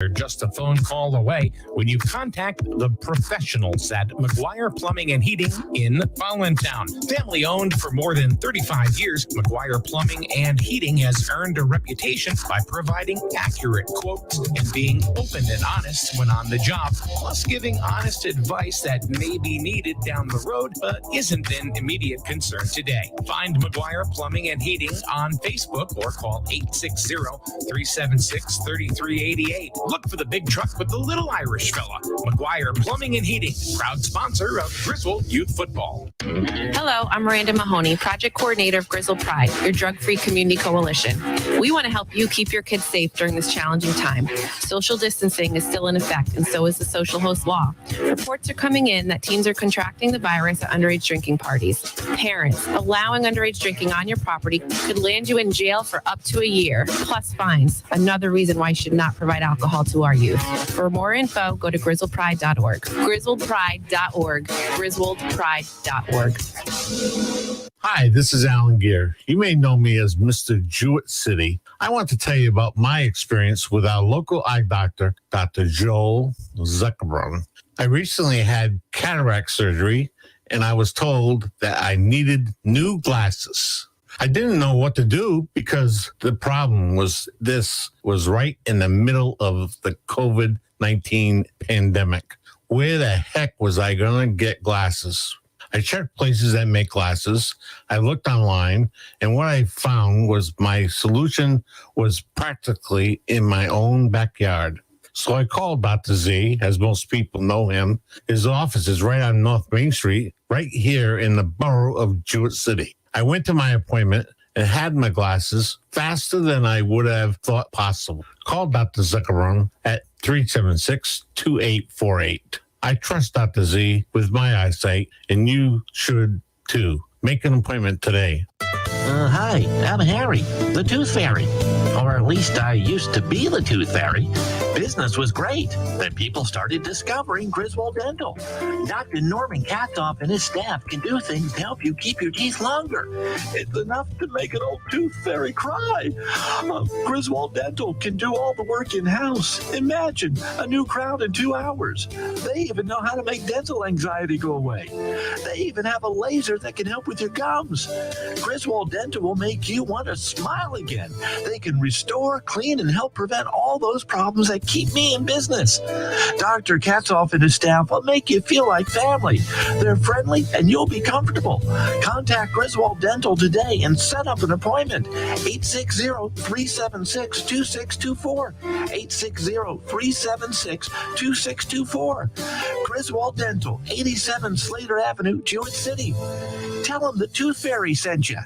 They're just a phone call away when you contact the professionals at McGuire Plumbing and Heating in Voluntown. Family owned for more than 35 years, McGuire Plumbing and Heating has earned a reputation by providing accurate quotes and being open and honest when on the job, plus giving honest advice that may be needed down the road but isn't an immediate concern today. Find McGuire Plumbing and Heating on Facebook or call 860-376-3388. Look for the big truck with the little Irish fella. McGuire Plumbing and Heating, proud sponsor of Griswold Youth Football. Hello, I'm Miranda Mahoney, Project Coordinator of Griswold Pride, your drug-free community coalition. We want to help you keep your kids safe during this challenging time. Social distancing is still in effect, and so is the social host law. Reports are coming in that teens are contracting the virus at underage drinking parties. Parents, allowing underage drinking on your property could land you in jail for up to a year, plus fines. Another reason why you should not provide alcohol to our youth. For more info, go to grizzledpride.org. grizzledpride.org. grizzledpride.org. Hi, this is Alan Gear. You may know me as Mr. Jewett City. I want to tell you about my experience with our local eye doctor, Dr. Joel Zuckerbrun. I recently had cataract surgery, and I was told that I needed new glasses. I didn't know what to do because the problem was this was right in the middle of the COVID-19 pandemic. Where the heck was I going to get glasses? I checked places that make glasses. I looked online, and what I found was my solution was practically in my own backyard. So I called Dr. Z, as most people know him. His office is right on North Main Street, right here in the borough of Jewett City. I went to my appointment and had my glasses faster than I would have thought possible. Call Dr. Zuckerbrun at 376-2848. I trust Dr. Z with my eyesight, and you should too. Make an appointment today. Hi, I'm Harry, the Tooth Fairy. Or at least I used to be the Tooth Fairy. Business was great. Then people started discovering Griswold Dental. Dr. Norman Cutoff and his staff can do things to help you keep your teeth longer. It's enough to make an old Tooth Fairy cry. Griswold Dental can do all the work in-house. Imagine a new crown in 2 hours. They even know how to make dental anxiety go away. They even have a laser that can help with your gums. Griswold Dental will make you want to smile again. They can restore, clean, and help prevent all those problems that keep me in business. Dr. Cutoff and his staff will make you feel like family. They're friendly and you'll be comfortable. Contact Griswold Dental today and set up an appointment. 860-376-2624. 860-376-2624. Griswold Dental, 87 Slater Avenue, Jewett City. Tell them the Tooth Fairy sent you.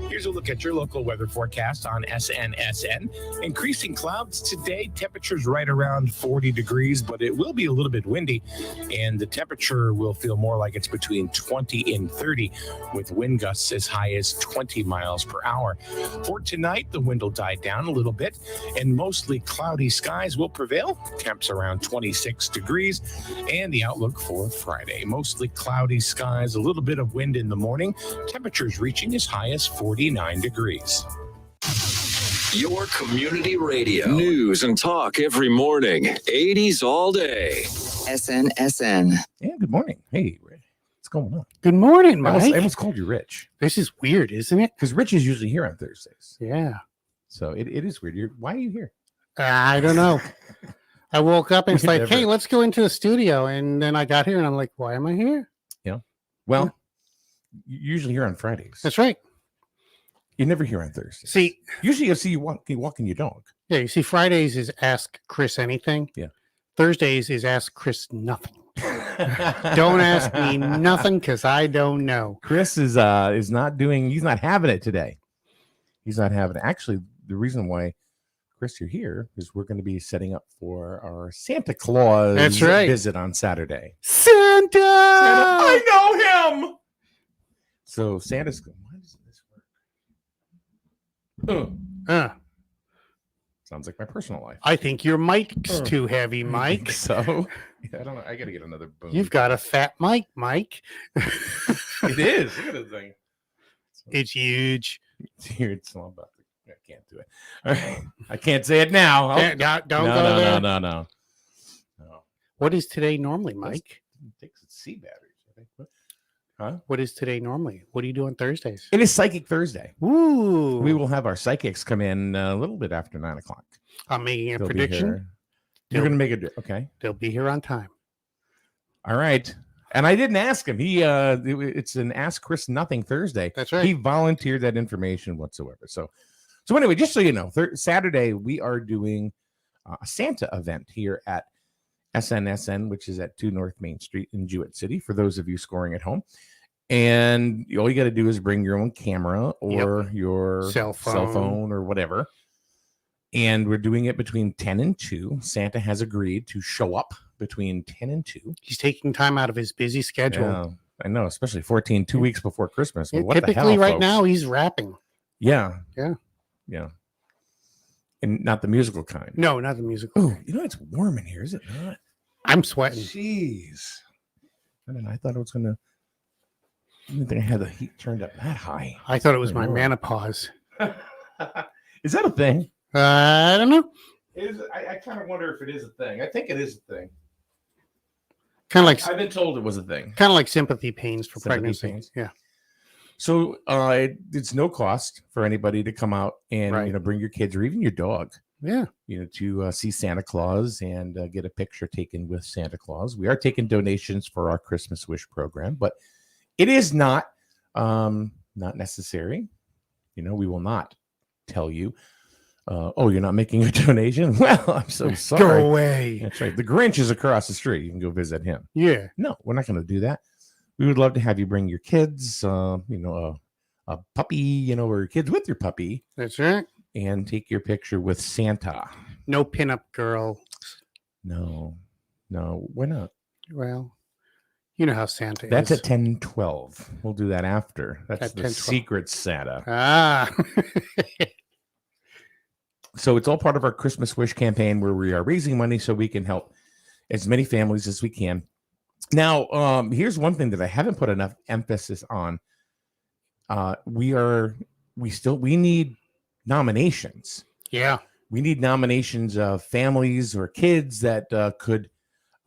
Here's a look at your local weather forecast on SNSN. Increasing clouds today, temperatures right around 40 degrees, but it will be a little bit windy, and the temperature will feel more like it's between 20 and 30, with wind gusts as high as 20 miles per hour. For tonight, the wind will die down a little bit, and mostly cloudy skies will prevail. Temps around 26 degrees, and the outlook for Friday. Mostly cloudy skies, a little bit of wind in the morning, temperatures reaching as high as 49 degrees. Your community radio. News and talk every morning. 80s all day. SNSN. Yeah, good morning. Hey, Rich. What's going on? Good morning, Mike. I almost called you Rich. This is weird, isn't it? Because Rich is usually here on Thursdays. Yeah. So it is weird. Why are you here? I don't know. I woke up and it's like, hey, let's go into the studio. And then I got here and I'm like, why am I here? Yeah. Well, you're usually here on Fridays. That's right. You're never here on Thursdays. See, usually I see you walking your dog. Yeah, you see, Fridays is Ask Chris Anything. Yeah. Thursdays is Ask Chris Nothing. Don't ask me nothing because I don't know. Chris is not doing. He's not having it today. He's not having it. Actually, the reason why, Chris, you're here is we're going to be setting up for our Santa Claus visit on Saturday. Santa! I know him. So Santa's going. Why doesn't this work? Sounds like my personal life. I think your mic's too heavy, Mike. So yeah, I don't know. I got to get another boom. You've got a fat mic, Mike. It is. Look at the thing. It's huge. It's here. It's all about I can't do it. All right. I can't say it now. Don't go there. No. What is today normally, Mike? It takes its C batteries, I think. Huh? What is today normally? What do you do on Thursdays? It is Psychic Thursday. Ooh. We will have our psychics come in a little bit after 9 o'clock. I'm making a They'll be prediction. here. You're going to make it. Okay. They'll be here on time. All right. And I didn't ask him. It's an Ask Chris Nothing Thursday. That's right. He volunteered that information whatsoever. So anyway, just so you know, Saturday we are doing a Santa event here at SNSN, which is at 2 North Main Street in Jewett City, for those of you scoring at home. And all you got to do is bring your own camera or your cell phone or whatever. And we're doing it between 10 and 2. Santa has agreed to show up between 10 and 2. He's taking time out of his busy schedule. Yeah, I know, especially 2 weeks before Christmas. Well, what Typically, the hell, right folks? now, he's rapping. Yeah. Yeah. And not the musical kind. No, not the musical. Oh, it's warm in here, is it not? I'm sweating. Jeez. I thought it was going to. I didn't think I had the heat turned up that high. I thought it was my menopause. Is that a thing? I don't know. I kind of wonder if it is a thing. I think it is a thing. Kind of like I've been told it was a thing. Kind of like sympathy pains for Sympathy pregnancy. pains. Yeah. So it's no cost for anybody to come out and bring your kids or even your dog. Yeah. To see Santa Claus and get a picture taken with Santa Claus. We are taking donations for our Christmas Wish program, but it is not necessary. We will not tell you, you're not making a donation? Well, I'm so sorry. Go away. That's right. The Grinch is across the street. You can go visit him. Yeah. No, we're not going to do that. We would love to have you bring your kids, a puppy, or kids with your puppy. That's right. And take your picture with Santa. No pinup girl. No, why not? Well, you know how Santa That's is. at 10:12. We'll do that after. That's At the 10:12. secret Santa. Ah. So it's all part of our Christmas Wish campaign where we are raising money so we can help as many families as we can. Now, here's one thing that I haven't put enough emphasis on. We need nominations. Yeah. We need nominations of families or kids that that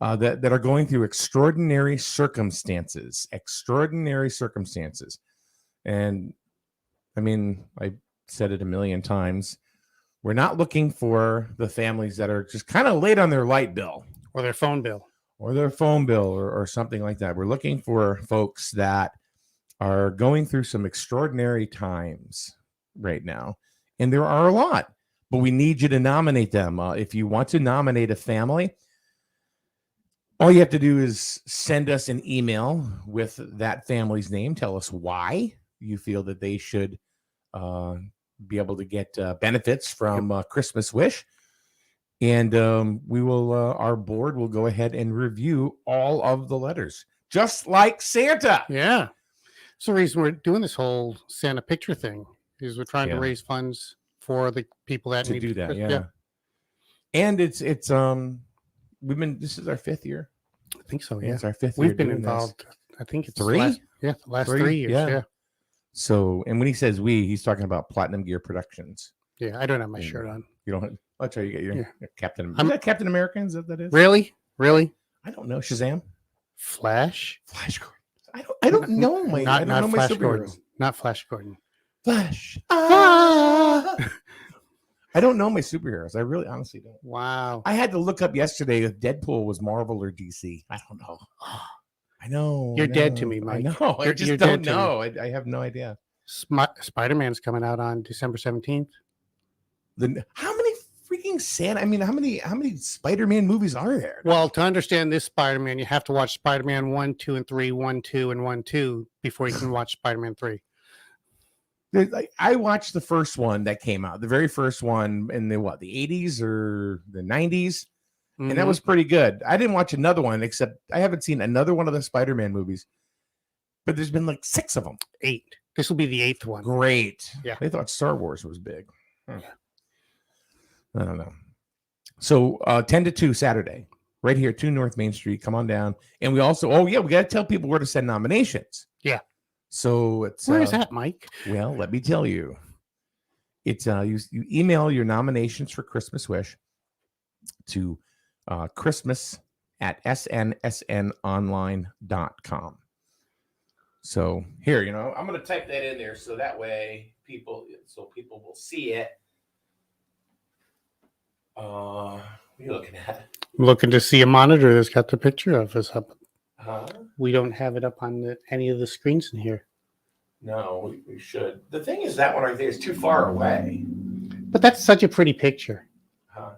are going through extraordinary circumstances. And I mean, I said it a million times. We're not looking for the families that are just kind of late on their light bill Or their phone bill. or something like that. We're looking for folks that are going through some extraordinary times right now. And there are a lot, but we need you to nominate them. If you want to nominate a family, all you have to do is send us an email with that family's name. Tell us why you feel that they should be able to get benefits from Christmas Wish. And we will, our board will go ahead and review all of the letters, just like Santa. Yeah. It's the reason we're doing this whole Santa picture thing is we're trying to raise funds for the people that To need do that. Yeah. Yeah. And this is our 5th year. I think so. Yeah, Yeah. it's our 5th year. We've been doing this. involved. I think it's 3? The last 3 years. Yeah. So, and when he says he's talking about Platinum Gear Productions. Yeah. I don't have my shirt on. You don't. That's how you get your Captain. I'm- Is that Captain American? Is that is? Really? I don't know. Shazam. Flash? Flash Gordon. I don't know my. I don't know my Flash Gordon. superheroes. Not Flash Gordon. Flash. I don't know my superheroes. I really honestly don't. Wow. I had to look up yesterday if Deadpool was Marvel or DC. I don't know. I know. You're dead to me, Mike. I know. I just You're don't dead to know. I have no idea. Spider-Man's coming out on December 17th. How many freaking Santa? I mean, how many Spider-Man movies are there? Well, to understand this Spider-Man, you have to watch Spider-Man 1, 2, and 3, 1, 2, and 1, 2 before you can watch Spider-Man 3. I watched the first one that came out, the very first one in the 80s or the 90s, and that was pretty good. I didn't watch another one, except I haven't seen another one of the Spider-Man movies, but there's been like 6 of them. 8. This will be the 8th one. Great. Yeah. They thought Star Wars was big. I don't know. So 10 to 2 Saturday, right here, 2 North Main Street. Come on down. And we also, we got to tell people where to send nominations. Yeah. So it's where is that, Mike? Well, let me tell you. It's you email your nominations for Christmas Wish to christmas@snsnonline.com. So here, I'm going to type that in there so that way people will see it. What are you looking at? I'm looking to see a monitor that's got the picture of us up. Huh? We don't have it up on any of the screens in here. No, we should. The thing is, that one right there is too far away. But that's such a pretty picture. Huh?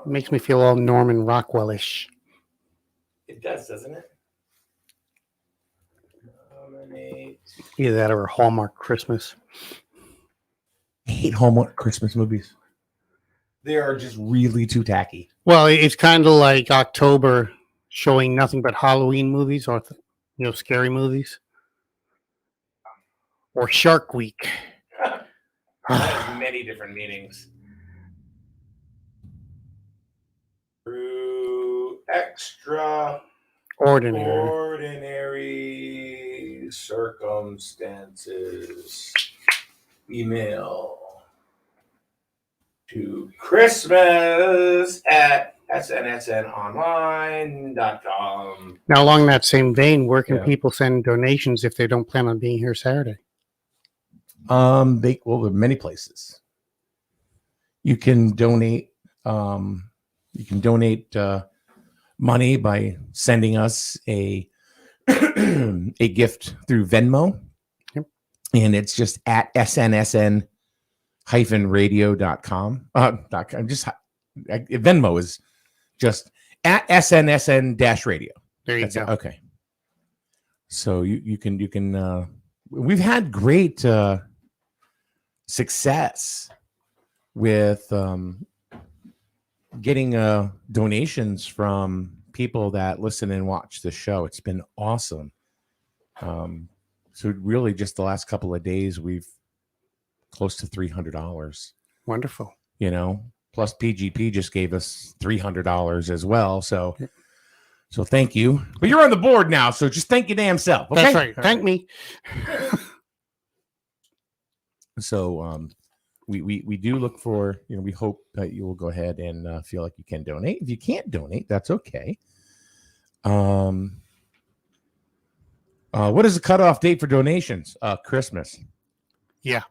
It makes me feel all Norman Rockwell-ish. It does, doesn't it? Nominate. Either that or Hallmark Christmas. I hate Hallmark Christmas movies. They are just really too tacky. Well, it's kind of like October showing nothing but Halloween movies or, scary movies. Or Shark Week. That has many different meanings. Through extraordinary circumstances. Email to christmas@snsnonline.com. Now, along that same vein, where can people send donations if they don't plan on being here Saturday? There are many places. You can donate. Money by sending us a gift through Venmo. Yep. And it's just at snsn-radio.com. Venmo is just at snsn-radio. There you go. Okay. So you can we've had great success with getting donations from people that listen and watch the show. It's been awesome. So really just the last couple of days, we've close to $300. Wonderful. Plus PGP just gave us $300 as well. So thank you. But you're on the board now, so just thank your damn self. Okay? That's right. Thank me. So we do look for, we hope that you will go ahead and feel like you can donate. If you can't donate, that's okay. What is the cutoff date for donations? Christmas. Yeah.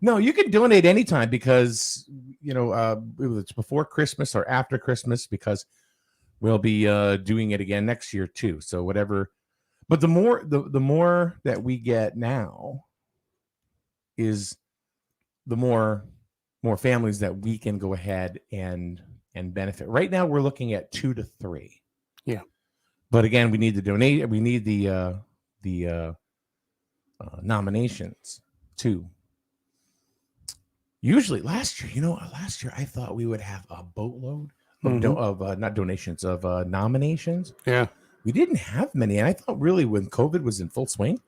No, you can donate anytime because, it's before Christmas or after Christmas because we'll be doing it again next year too. So whatever. But the more that we get now is the more families that we can go ahead and benefit. Right now, we're looking at 2 to 3. Yeah. But again, we need to donate. We need the nominations too. Usually, last year I thought we would have a boatload of not donations of nominations. Yeah. We didn't have many, and I thought really when COVID was in full swing,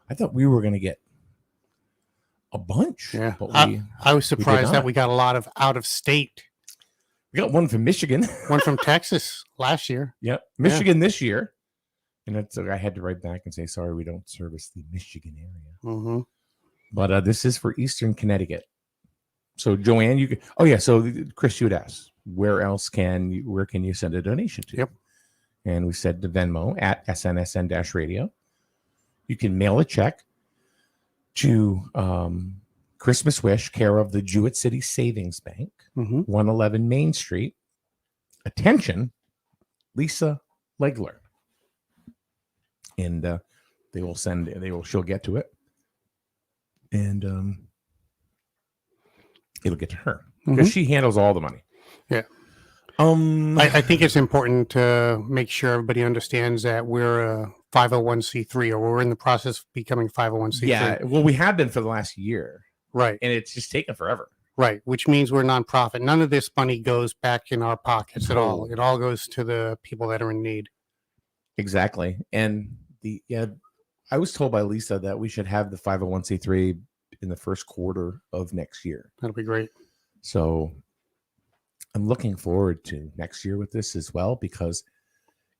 I thought we were going to get a bunch. Yeah, but I was surprised that we got a lot of out of state. We got one from Michigan, one from Texas last year. Yep, Michigan this year, and I had to write back and say sorry, we don't service the Michigan area. Mm-hmm. But this is for Eastern Connecticut. So Joanne, you can. Oh yeah, so Chris, you would ask where can you send a donation to? Yep. And we said the Venmo at snsn-radio. You can mail a check to Christmas Wish, care of the Jewett City Savings Bank, 111 Main Street. Attention, Lisa Legler. And she'll get to it. And it'll get to her because she handles all the money. Yeah. I think it's important to make sure everybody understands that we're a 501c3 or we're in the process of becoming 501c3. Yeah, well, we have been for the last year. Right. And it's just taken forever. Right, which means we're nonprofit. None of this money goes back in our pockets at all. It all goes to the people that are in need. Exactly. And I was told by Lisa that we should have the 501c3 in the first quarter of next year. That'll be great. So I'm looking forward to next year with this as well, because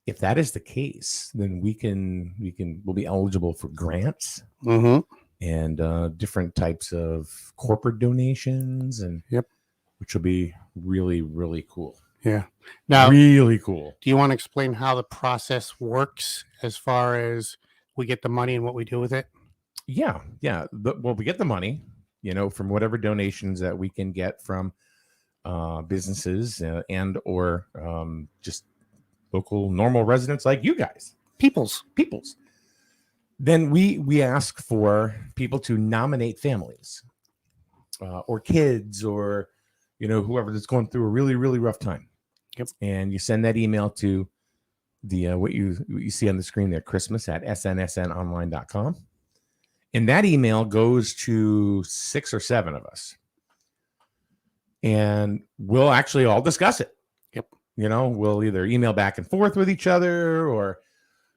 if that is the case, then we'll be eligible for grants. Mm-hmm. and different types of corporate donations, and which will be really, really cool. Yeah. Now, really cool. Do you want to explain how the process works as far as we get the money and what we do with it? Yeah. Well, we get the money, from whatever donations that we can get from businesses and or just local normal residents like you guys, peoples. Then we ask for people to nominate families or kids or whoever that's going through a really, really rough time. Yep. And you send that email to the what you see on the screen there, christmas@snsnonline.com. And that email goes to 6 or 7 of us. And we'll actually all discuss it. Yep. We'll either email back and forth with each other, or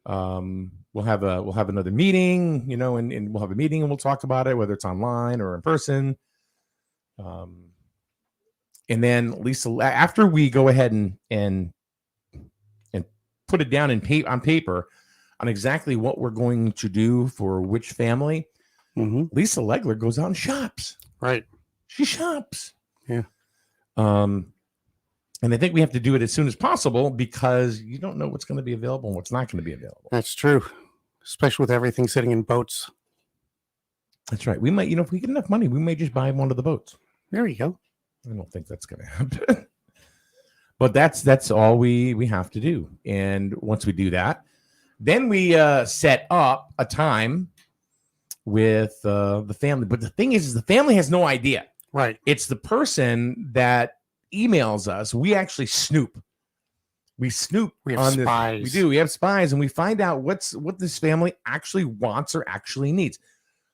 we'll have another meeting, and we'll have a meeting and we'll talk about it, whether it's online or in person. And then Lisa, after we go ahead and put it down on paper on exactly what we're going to do for which family, Lisa Legler goes out and shops. Right. She shops. Yeah. And I think we have to do it as soon as possible because you don't know what's going to be available and what's not going to be available. That's true. Especially with everything sitting in boats. That's right. We might, if we get enough money, we may just buy one of the boats. There you go. I don't think that's going to happen. But that's all we have to do. And once we do that, then we set up a time with the family. But the thing is the family has no idea. Right. It's the person that emails us. We actually snoop. We snoop. We have spies. We do. We have spies, and we find out what this family actually wants or actually needs.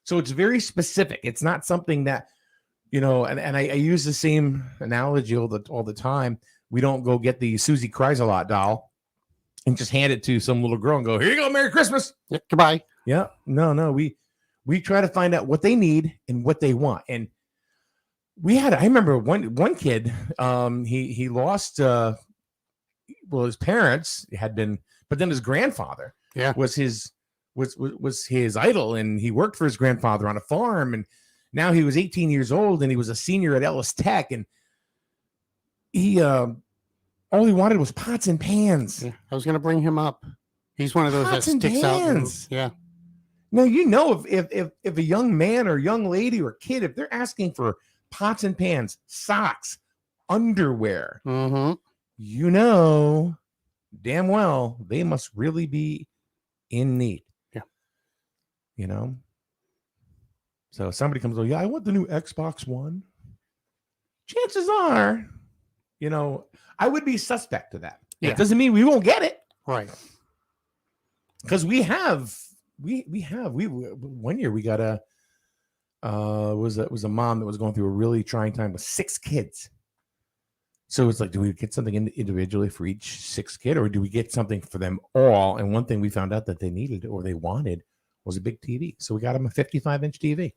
So it's very specific. It's not something that, and I use the same analogy all the time. We don't go get the Susie Cries a Lot doll and just hand it to some little girl and go, "Here you go, Merry Christmas." Yeah, goodbye. Yeah. No. We try to find out what they need and what they want. And I remember one kid, he lost, his parents had been, but then his grandfather was his idol, and he worked for his grandfather on a farm, and now he was 18 years old and he was a senior at Ellis Tech, and he all he wanted was pots and pans. Yeah, I was going to bring him up. He's one of those Pots that and sticks pans. out. Yeah. Now, if a young man or young lady or kid, if they're asking for pots and pans, socks, underwear, damn well they must really be in need. Yeah. So somebody comes over, I want the new Xbox One. Chances are, I would be suspect to that. Yeah. It doesn't mean we won't get it. Right. Because we one year we got was a mom that was going through a really trying time with 6 kids. So it's like, do we get something individually for each 6 kid, or do we get something for them all? And one thing we found out that they needed or they wanted was a big TV. So we got them a 55-inch TV.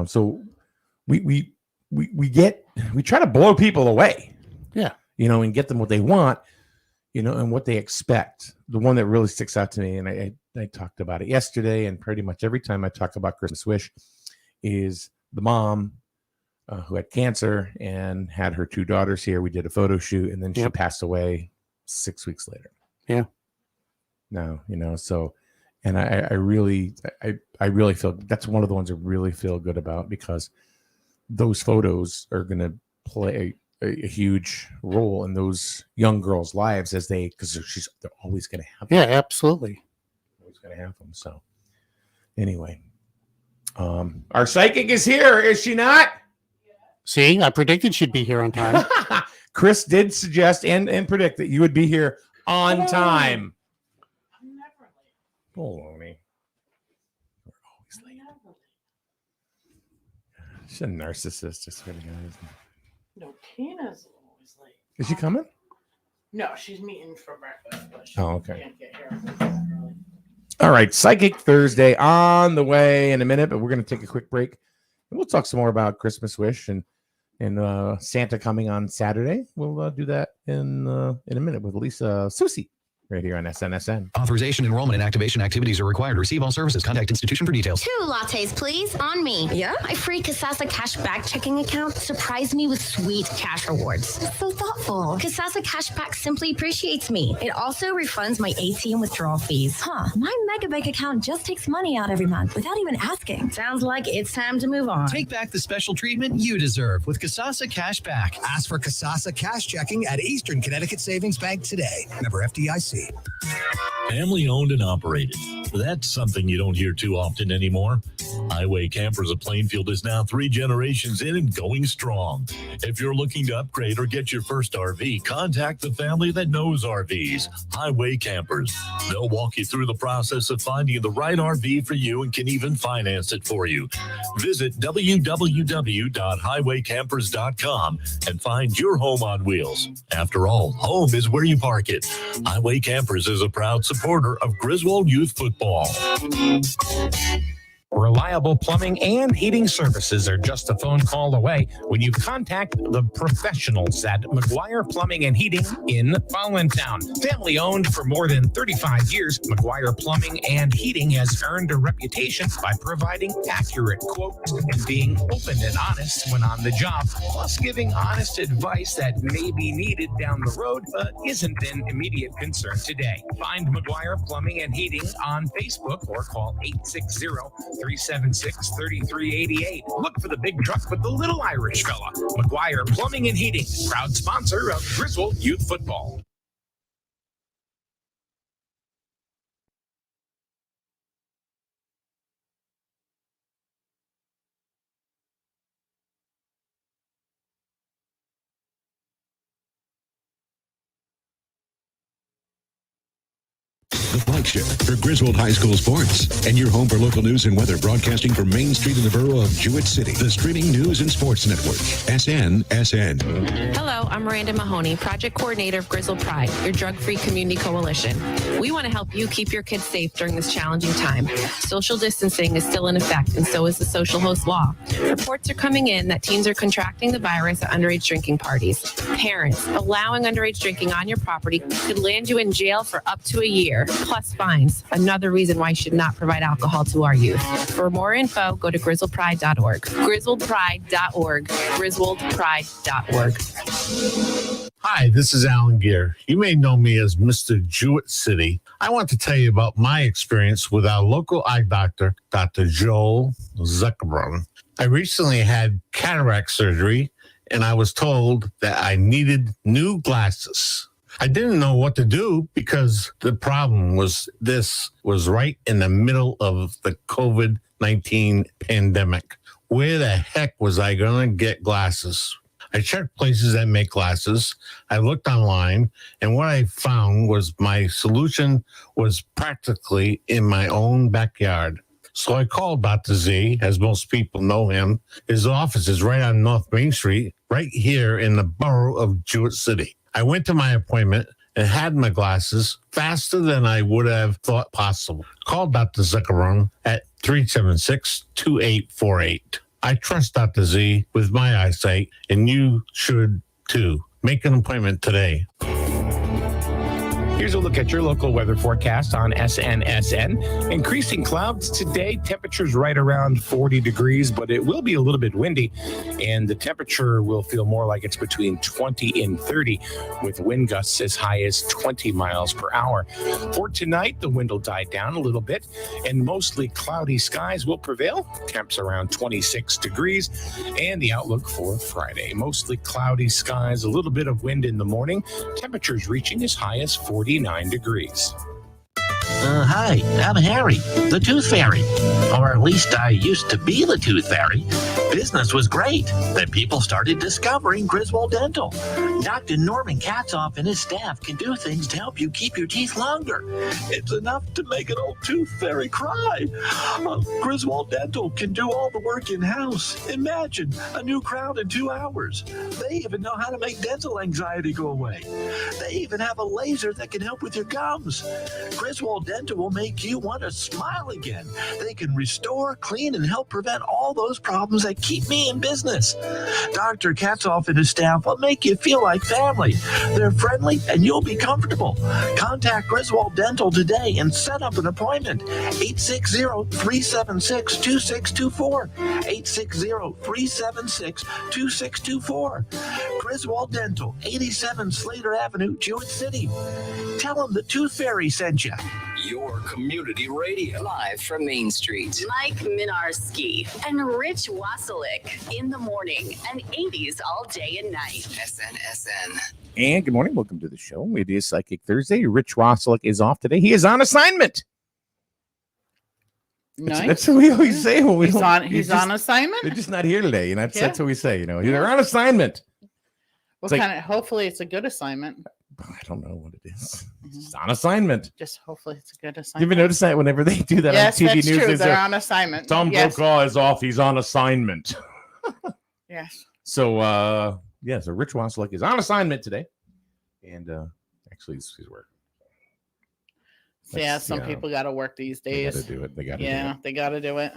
So we try to blow people away. Yeah. And get them what they want, and what they expect. The one that really sticks out to me, and I talked about it yesterday, and pretty much every time I talk about Christmas Wish, is the mom who had cancer and had her 2 daughters here. We did a photo shoot, and then she passed away 6 weeks later. Yeah. No, so, and I really feel that's one of the ones I really feel good about, because those photos are going to play a huge role in those young girls' lives because they're always going to have them. Yeah, absolutely. Always going to have them. So anyway, our psychic is here, is she not? See, I predicted she'd be here on time. Chris did suggest and predict that you would be here on time. I'm never late. Baloney. We're always late. She's a narcissist, just for the guys. No, Tina's always late. Is she coming? No, she's meeting for breakfast. But she okay. Can't get here early. All right, Psychic Thursday on the way in a minute, but we're going to take a quick break. And we'll talk some more about Christmas Wish and Santa coming on Saturday. We'll do that in a minute with Lisa Susie. right here on SNSN. Authorization, enrollment, and activation activities are required. Receive all services. Contact institution for details. 2 lattes, please, on me. Yeah? My free Kasasa Cashback checking account surprised me with sweet cash rewards. So thoughtful. Kasasa Cashback simply appreciates me. It also refunds my ATM withdrawal fees. My Megabank account just takes money out every month without even asking. Sounds like it's time to move on. Take back the special treatment you deserve with Kasasa Cashback. Ask for Kasasa Cash Checking at Eastern Connecticut Savings Bank today. Member FDIC. Family owned and operated. That's something you don't hear too often anymore. Highway Campers of Plainfield is now 3 generations in and going strong. If you're looking to upgrade or get your first RV, contact the family that knows RVs, Highway Campers. They'll walk you through the process of finding the right RV for you and can even finance it for you. Visit www.highwaycampers.com and find your home on wheels. After all, home is where you park it. Highway Campers is a proud supporter of Griswold Youth Football. Reliable plumbing and heating services are just a phone call away when you contact the professionals at McGuire Plumbing and Heating in Fallontown. Family owned for more than 35 years, McGuire Plumbing and Heating has earned a reputation by providing accurate quotes and being open and honest when on the job, plus giving honest advice that may be needed down the road but isn't an immediate concern today. Find McGuire Plumbing and Heating on Facebook or call 860-376-3388. Look for the big truck with the little Irish fella. McGuire Plumbing and Heating, proud sponsor of Griswold Youth Football. The flagship for Griswold High School sports, and your home for local news and weather, broadcasting from Main Street in the borough of Jewett City. The streaming news and sports network, SNSN. Hello, I'm Miranda Mahoney, project coordinator of Griswold Pride, your drug-free community coalition. We want to help you keep your kids safe during this challenging time. Social distancing is still in effect, and so is the social host law. Reports are coming in that teens are contracting the virus at underage drinking parties. Parents, allowing underage drinking on your property could land you in jail for up to a year, plus fines. Another reason why you should not provide alcohol to our youth. For more info, go to grizzledpride.org. grizzledpride.org. grizzledpride.org. Hi, this is Alan Gear. You may know me as Mr. Jewett City. I want to tell you about my experience with our local eye doctor, Dr. Joel Zuckerbrun. I recently had cataract surgery, and I was told that I needed new glasses. I didn't know what to do because the problem was this was right in the middle of the COVID-19 pandemic. Where the heck was I going to get glasses? I checked places that make glasses. I looked online, and what I found was my solution was practically in my own backyard. So I called Dr. Z, as most people know him. His office is right on North Main Street, right here in the borough of Jewett City. I went to my appointment and had my glasses faster than I would have thought possible. Call Dr. Zuckerbrun at 376-2848. I trust Dr. Z with my eyesight, and you should too. Make an appointment today. Here's a look at your local weather forecast on SNSN. Increasing clouds today, temperatures right around 40 degrees, but it will be a little bit windy, and the temperature will feel more like it's between 20 and 30, with wind gusts as high as 20 miles per hour. For tonight, the wind will die down a little bit, and mostly cloudy skies will prevail. Temps around 26 degrees, and the outlook for Friday. Mostly cloudy skies, a little bit of wind in the morning, temperatures reaching as high as 49 degrees. Hi, I'm Harry, the Tooth Fairy. Or at least I used to be the Tooth Fairy. Business was great. Then people started discovering Griswold Dental. Dr. Norman Cutoff and his staff can do things to help you keep your teeth longer. It's enough to make an old Tooth Fairy cry. Griswold Dental can do all the work in-house. Imagine a new crown in 2 hours. They even know how to make dental anxiety go away. They even have a laser that can help with your gums. Griswold Dental will make you want to smile again. They can restore, clean, and help prevent all those problems that keep me in business. Dr. Cutoff and his staff will make you feel like family. They're friendly and you'll be comfortable. Contact Griswold Dental today and set up an appointment. 860-376-2624. 860-376-2624. Griswold Dental, 87 Slater Avenue, Jewett City. Tell them the Tooth Fairy sent you. Your community radio. Live from Main Street. Mike Minarski and Rich Wasilick in the morning and 80s all day and night. SNSN. And good morning. Welcome to the show. It is Psychic Thursday. Rich Wasilick is off today. He is on assignment. Nice. That's what we always say. When we he's on assignment. They're just not here today. And that's what we say. They're on assignment. What kind of? Hopefully, it's a good assignment. I don't know what it is. It's on assignment. Just hopefully it's a good You assignment. ever notice that whenever they do that on TV that's news? true. They're on assignment. Tom Brokaw is off. He's on assignment. Yes. So, so Rich Wasilick is on assignment today. And actually, he's working. Some people got to work these days. They got to do it. They got to do it. They got to do it.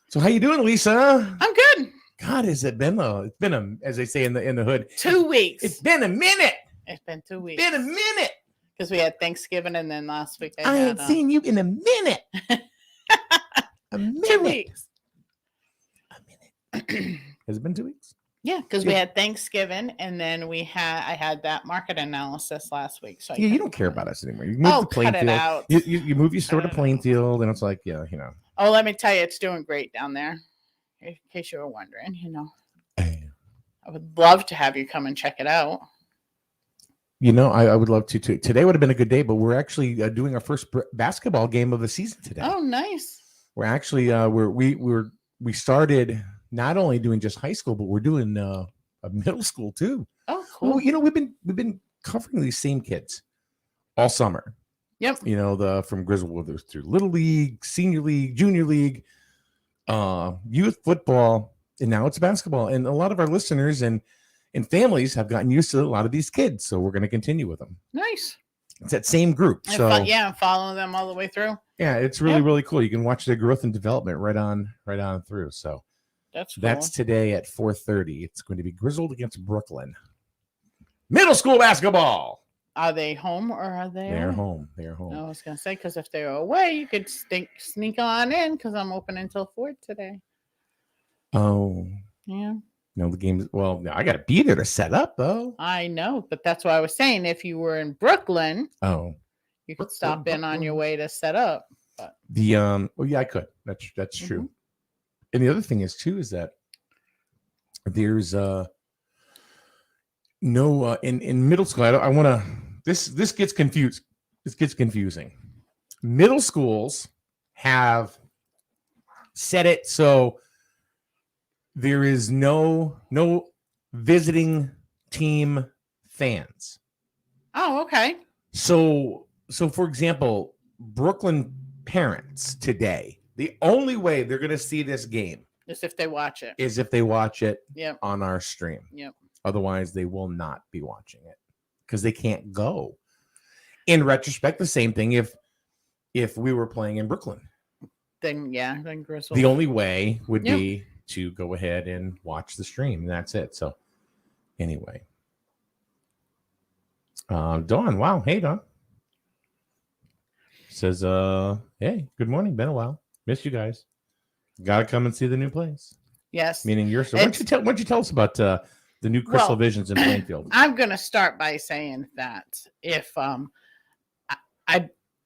So how you doing, Lisa? I'm good. God, has it been it's been as they say in the hood, 2 weeks. It's been a minute. It's been 2 weeks. Been a minute. Because we had Thanksgiving and then last week I ain't seen you in a minute. A minute. 2 weeks. A minute. Has it been 2 weeks? Yeah, because we had Thanksgiving and then I had that market analysis last week. So you don't care about us anymore. You move to Plainfield. Cut it out. You move your store to Plainfield, and it's like, Oh, let me tell you, it's doing great down there. In case you were wondering, I would love to have you come and check it out. I would love to too. Today would have been a good day, but we're actually doing our first basketball game of the season today. Oh, nice. We're actually we started not only doing just high school, but we're doing a middle school too. Oh, cool. Well, we've been covering these same kids all summer. Yep. From Griswold through Little League, Senior League, Junior League, youth football, and now it's basketball. And a lot of our listeners and families have gotten used to a lot of these kids, so we're going to continue with them. Nice. It's that same group. And so following them all the way through. Yeah, it's really really cool. You can watch their growth and development right on through. So that's cool. That's today at 4:30. It's going to be Griswold against Brooklyn. Middle school basketball. Are they home or are they? They're home. They're home. I was going to say, because if they're away, you could sneak on in because I'm open until 4 today. Oh. Yeah. No, the game is, I got to be there to set up, though. I know, but that's why I was saying if you were in Brooklyn, you could stop in on your way to set up. But. I could. That's true. And the other thing is, too, is that there's no in middle school. I want to. This gets confused. This gets confusing. Middle schools have set it so there is no visiting team fans. Oh, okay. So for example, Brooklyn parents today, the only way they're going to see this game is if they watch it. On our stream. Yep. Otherwise, they will not be watching it because they can't go. In retrospect, the same thing if we were playing in Brooklyn. Then Griswold. The only way would be to go ahead and watch the stream. That's it. So anyway. Dawn. Wow. Hey, Dawn. Says, hey, good morning. Been a while. Missed you guys. Gotta come and see the new place. Yes. Meaning your store. Why don't you tell us about the new Crystal Visions in Plainfield? I'm gonna start by saying that if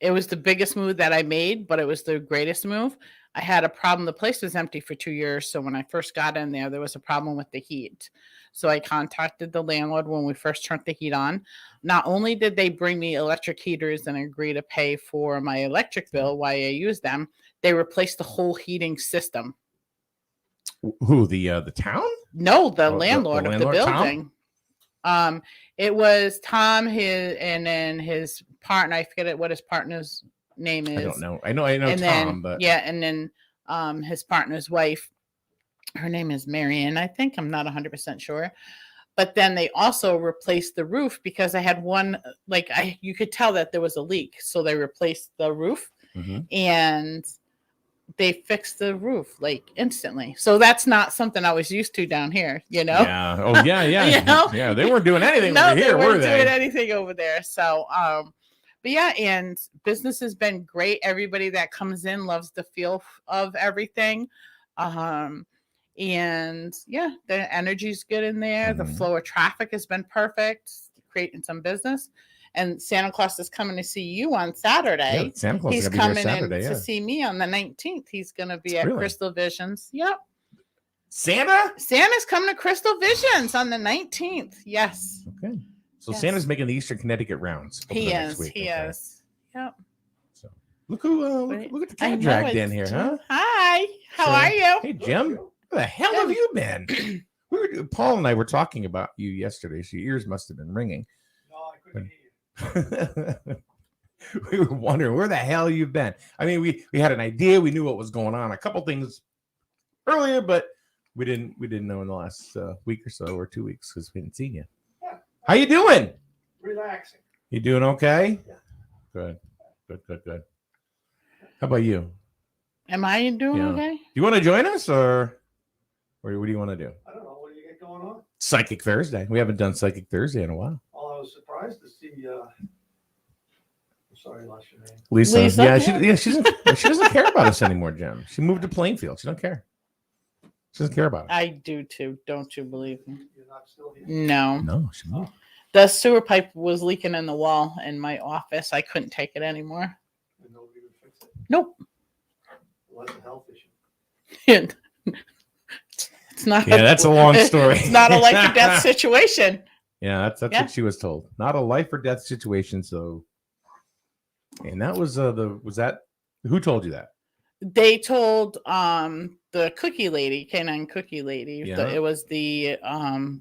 it was the biggest move that I made, but it was the greatest move. I had a problem. The place was empty for 2 years. So when I first got in there was a problem with the heat. So I contacted the landlord when we first turned the heat on. Not only did they bring me electric heaters and agree to pay for my electric bill while I use them, they replaced the whole heating system. Who, the town? No, the landlord of the building. Tom? It was Tom, and then his partner. I forget what his partner's name is. I don't know. I know and Tom, but and then his partner's wife. Her name is Marianne, I think. I'm not 100% sure. But then they also replaced the roof because I had one, you could tell that there was a leak. So they replaced the roof. and they fixed the roof like instantly. So that's not something I was used to down here, you know? Yeah. Oh, yeah, yeah. You know? Yeah, they weren't doing anything No, over here, they were weren't they? doing anything over there. So, but yeah, and business has been great. Everybody that comes in loves the feel of everything. And yeah, the energy's good in there. The flow of traffic has been perfect, creating some business. And Santa Claus is coming to see you on Saturday. Yeah, Santa Claus He's is gonna be coming here Saturday, in to yeah. see me on the 19th. He's going to be at Really? Crystal Visions. Yep. Santa's coming to Crystal Visions on the 19th. Yes. Okay. So Yes. Santa's making the Eastern Connecticut rounds. over He the next is. week, He okay. is. Yep. Look who look at the cat dragged in here, huh? Hi. How are you? Hey, Jim. Where the hell have you been? Paul and I were talking about you yesterday, so your ears must have been ringing. No, I couldn't hear you. We were wondering where the hell you've been. I mean, we had an idea, we knew what was going on, a couple things earlier, but we didn't know in the last week or so, or 2 weeks, because we hadn't seen you. Yeah. How you doing? Relaxing. You doing okay? Yeah. Good. How about you? Am I doing Yeah. okay? Do you want to join us, or what do you want to do? I don't know. What do you get going on? Psychic Thursday. We haven't done Psychic Thursday in a while. Well, I was surprised to see. I'm sorry, I lost your name. Lisa. Lisa? Yeah, she doesn't care about us anymore, Jim. She moved to Plainfield. She don't care. She doesn't care about us. I do too. Don't you believe me? You're not still here. No. No, she moved. The sewer pipe was leaking in the wall in my office. I couldn't take it anymore. And nobody would fix it. Nope. Well, that's a health issue. It's not. Yeah, that's a long story. It's not a life or death situation. Yeah, that's what she was told. Not a life or death situation. So, and that was who told you that? They told the cookie lady, canine cookie lady. Yeah. It was the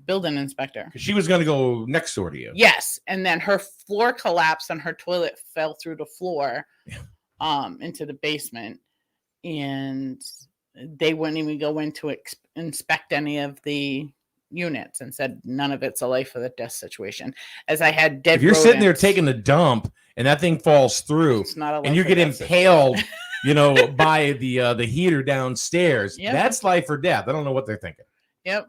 building inspector. She was going to go next door to you. Yes, and then her floor collapsed and her toilet fell through the floor into the basement, and they wouldn't even go in to inspect any of the units and said none of it's a life or the death situation. As I had dead. If you're sitting there rodents. taking a dump and that thing falls through, It's not a and you life or get death impaled, by the heater downstairs, Yep. that's life or death. I don't know what they're thinking. Yep.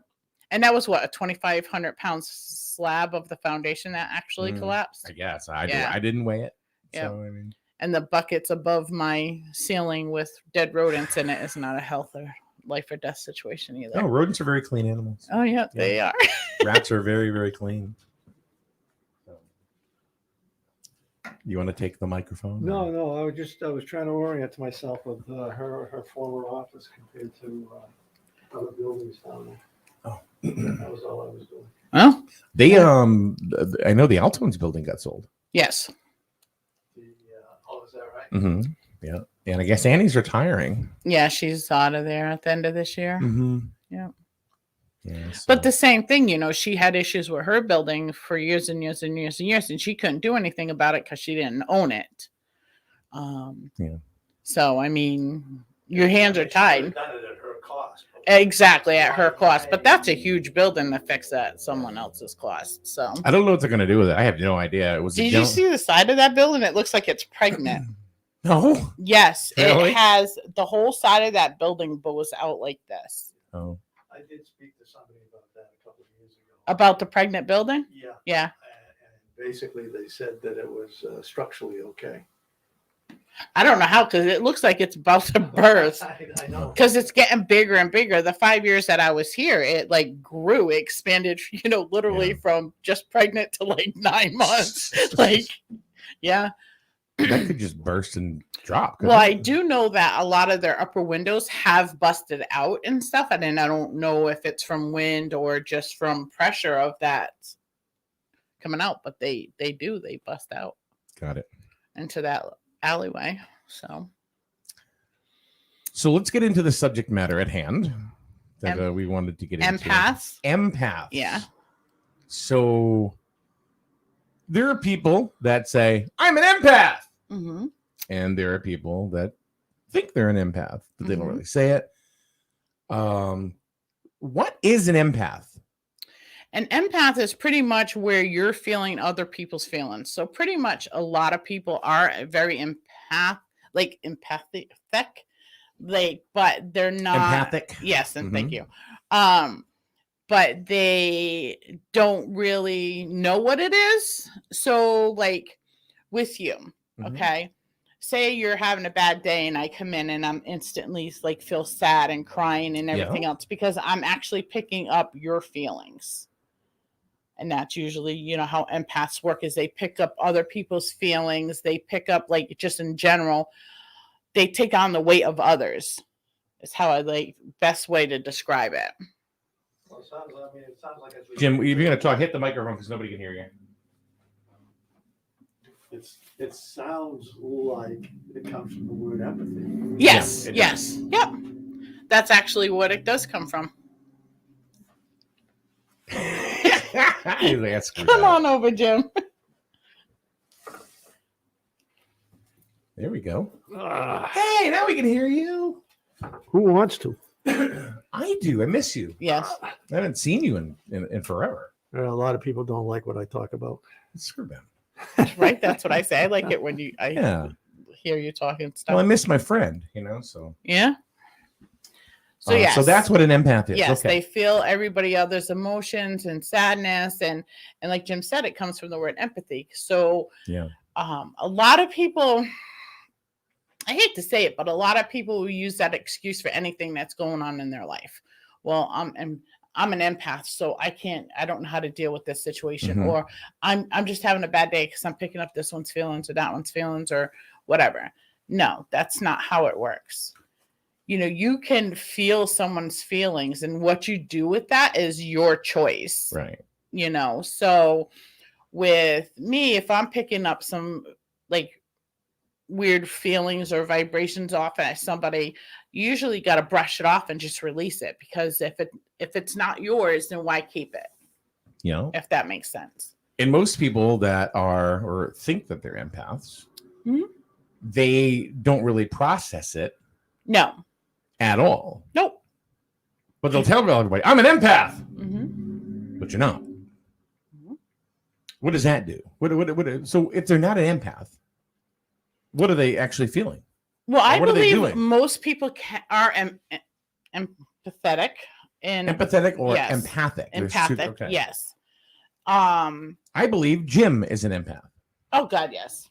And that was a 2,500 pound slab of the foundation that actually collapsed. I guess Yeah. I didn't weigh it. Yep. So I mean, And the buckets above my ceiling with dead rodents in it is not a health or life or death situation either. no, rodents are very clean animals. Oh yeah, they are. Rats are very, very clean. You want to take the microphone? No, I was trying to orient myself with her former office compared to other buildings down there. Oh, that was all I was doing. Oh, they I know the Altones building got sold. Yes. Is that right? Mm-hmm. Yeah, and I guess Annie's retiring. Yeah, she's out of there at the end of this year. Mm-hmm. Yeah. Yeah, so- But the same thing, she had issues with her building for years and years and years and years, and she couldn't do anything about it because she didn't own it. Yeah. So I mean, your hands are tied. Done it at her cost. Exactly at her cost, but that's a huge building to fix at someone else's cost. So I don't know what they're going to do with it. I have no idea. It was. did you see the side of that building? It looks like it's pregnant. No. Yes, Really? it has the whole side of that building goes out like this. Oh. I did speak to somebody about that a couple of years ago. About the pregnant building? Yeah. Yeah. And basically, they said that it was structurally okay. I don't know how, because it looks like it's about to burst. I know. Because it's getting bigger and bigger. The 5 years that I was here, it grew, it expanded, literally from just pregnant to 9 months. Yeah. That could just burst and drop. couldn't Well, I it? do know that a lot of their upper windows have busted out and stuff. And then I don't know if it's from wind or just from pressure of that coming out, but they bust out Got it. into that alleyway. So let's get into the subject matter at hand that we wanted to get into. Empaths? Empaths. Yeah. So there are people that say, I'm an empath. Mm-hmm. And there are people that think they're an empath, but they don't Mhm. really say it. What is an empath? An empath is pretty much where you're feeling other people's feelings. So pretty much a lot of people are very like empathic, like, but they're not Empathic. Yes, and thank Mhm. you. But they don't really know what it is. So, like with you, Mhm. okay, say you're having a bad day and I come in and I'm instantly like feel sad and crying and everything Yeah. else because I'm actually picking up your feelings. And that's usually, you know, how empaths work is they pick up other people's feelings. They pick up, like, just in general, they take on the weight of others. Is how I like best way to describe it. Well, it sounds like it's Jim, if you're going to talk, hit the microphone because nobody can hear you. It sounds like it comes from the word empathy. Yes, Yeah, it yes. Yep. That's actually what it does come from. Come on over, Jim. There we go. Hey, now we can hear you. Who wants to? I do. I miss you. Yes. I haven't seen you in forever. A lot of people don't like what I talk about. Screw them. Right? That's what I say. I like it when I Yeah. hear you talking stuff. Well, I miss my friend, so. Yeah. So yes. So that's what an empath is. Yes, Okay. they feel everybody else's emotions and sadness, and like Jim said, it comes from the word empathy. So Yeah. A lot of people, I hate to say it, but a lot of people will use that excuse for anything that's going on in their life. Well, I'm an empath, so I don't know how to deal with this situation, Mhm. or I'm just having a bad day because I'm picking up this one's feelings or that one's feelings or whatever. No, that's not how it works. You know, you can feel someone's feelings, and what you do with that is your choice. Right. You know, so with me, if I'm picking up some like weird feelings or vibrations off at somebody, you usually got to brush it off and just release it, because if it's not yours, then why keep it? If that makes sense. And most people that are or think that they're empaths, they don't really process it. No. At all. Nope. But they'll tell everybody, I'm an empath. Mm-hmm. But you're not. What does that do? So if they're not an empath, what are they actually feeling? Well, I What are they believe doing? most people are empathetic and Empathetic or yes. empathic? There's two- Empathic, okay. yes. I believe Jim is an empath. Oh God, yes.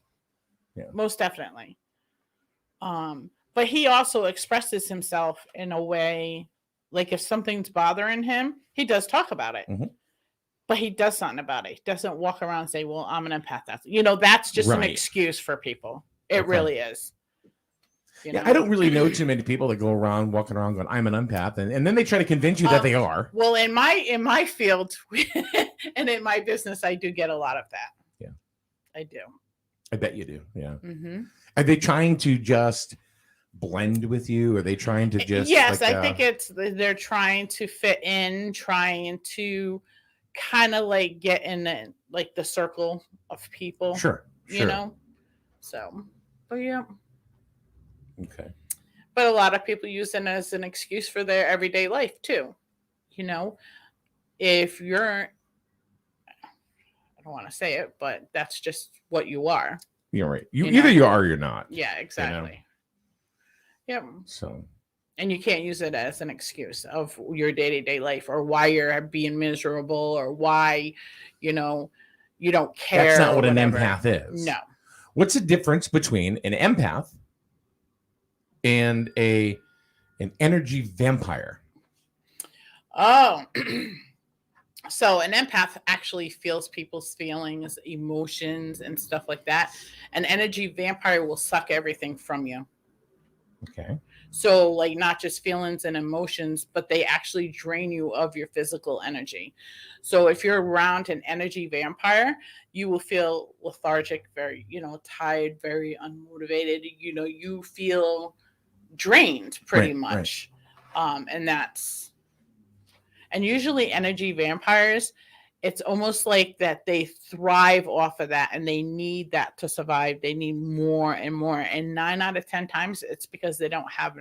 Yeah. Most definitely. But he also expresses himself in a way, like if something's bothering him, he does talk about it. Mhm. But he does something about it. He doesn't walk around and say, well, I'm an empath. That's just an Right. excuse for people. It Okay. really is. Yeah, I don't really know too many people that go around walking around going, I'm an empath, and then they try to convince you that they are. Well, in my field and in my business, I do get a lot of that. Yeah. I do. I bet you do. Yeah. Mm-hmm. Are they trying to just blend with you? Are they trying to just Yes, like, I think they're trying to fit in, trying to kind of like get in the circle of people. Sure. You know? So, but yeah. Okay. But a lot of people use it as an excuse for their everyday life too. You know, if you're, I don't want to say it, but that's just what you are. You're right. You know? either you are or you're not. Yeah, exactly. Yep. So. And you can't use it as an excuse of your day-to-day life or why you're being miserable or why, you don't care. That's not what an whatever. empath is. No. What's the difference between an empath and an energy vampire? Oh. So an empath actually feels people's feelings, emotions, and stuff like that. An energy vampire will suck everything from you. Okay. So, like, not just feelings and emotions, but they actually drain you of your physical energy. So if you're around an energy vampire, you will feel lethargic, very, tired, very unmotivated. You feel drained pretty much. And usually energy vampires, it's almost like that they thrive off of that and they need that to survive. They need more and more. And 9 out of 10 times it's because they don't have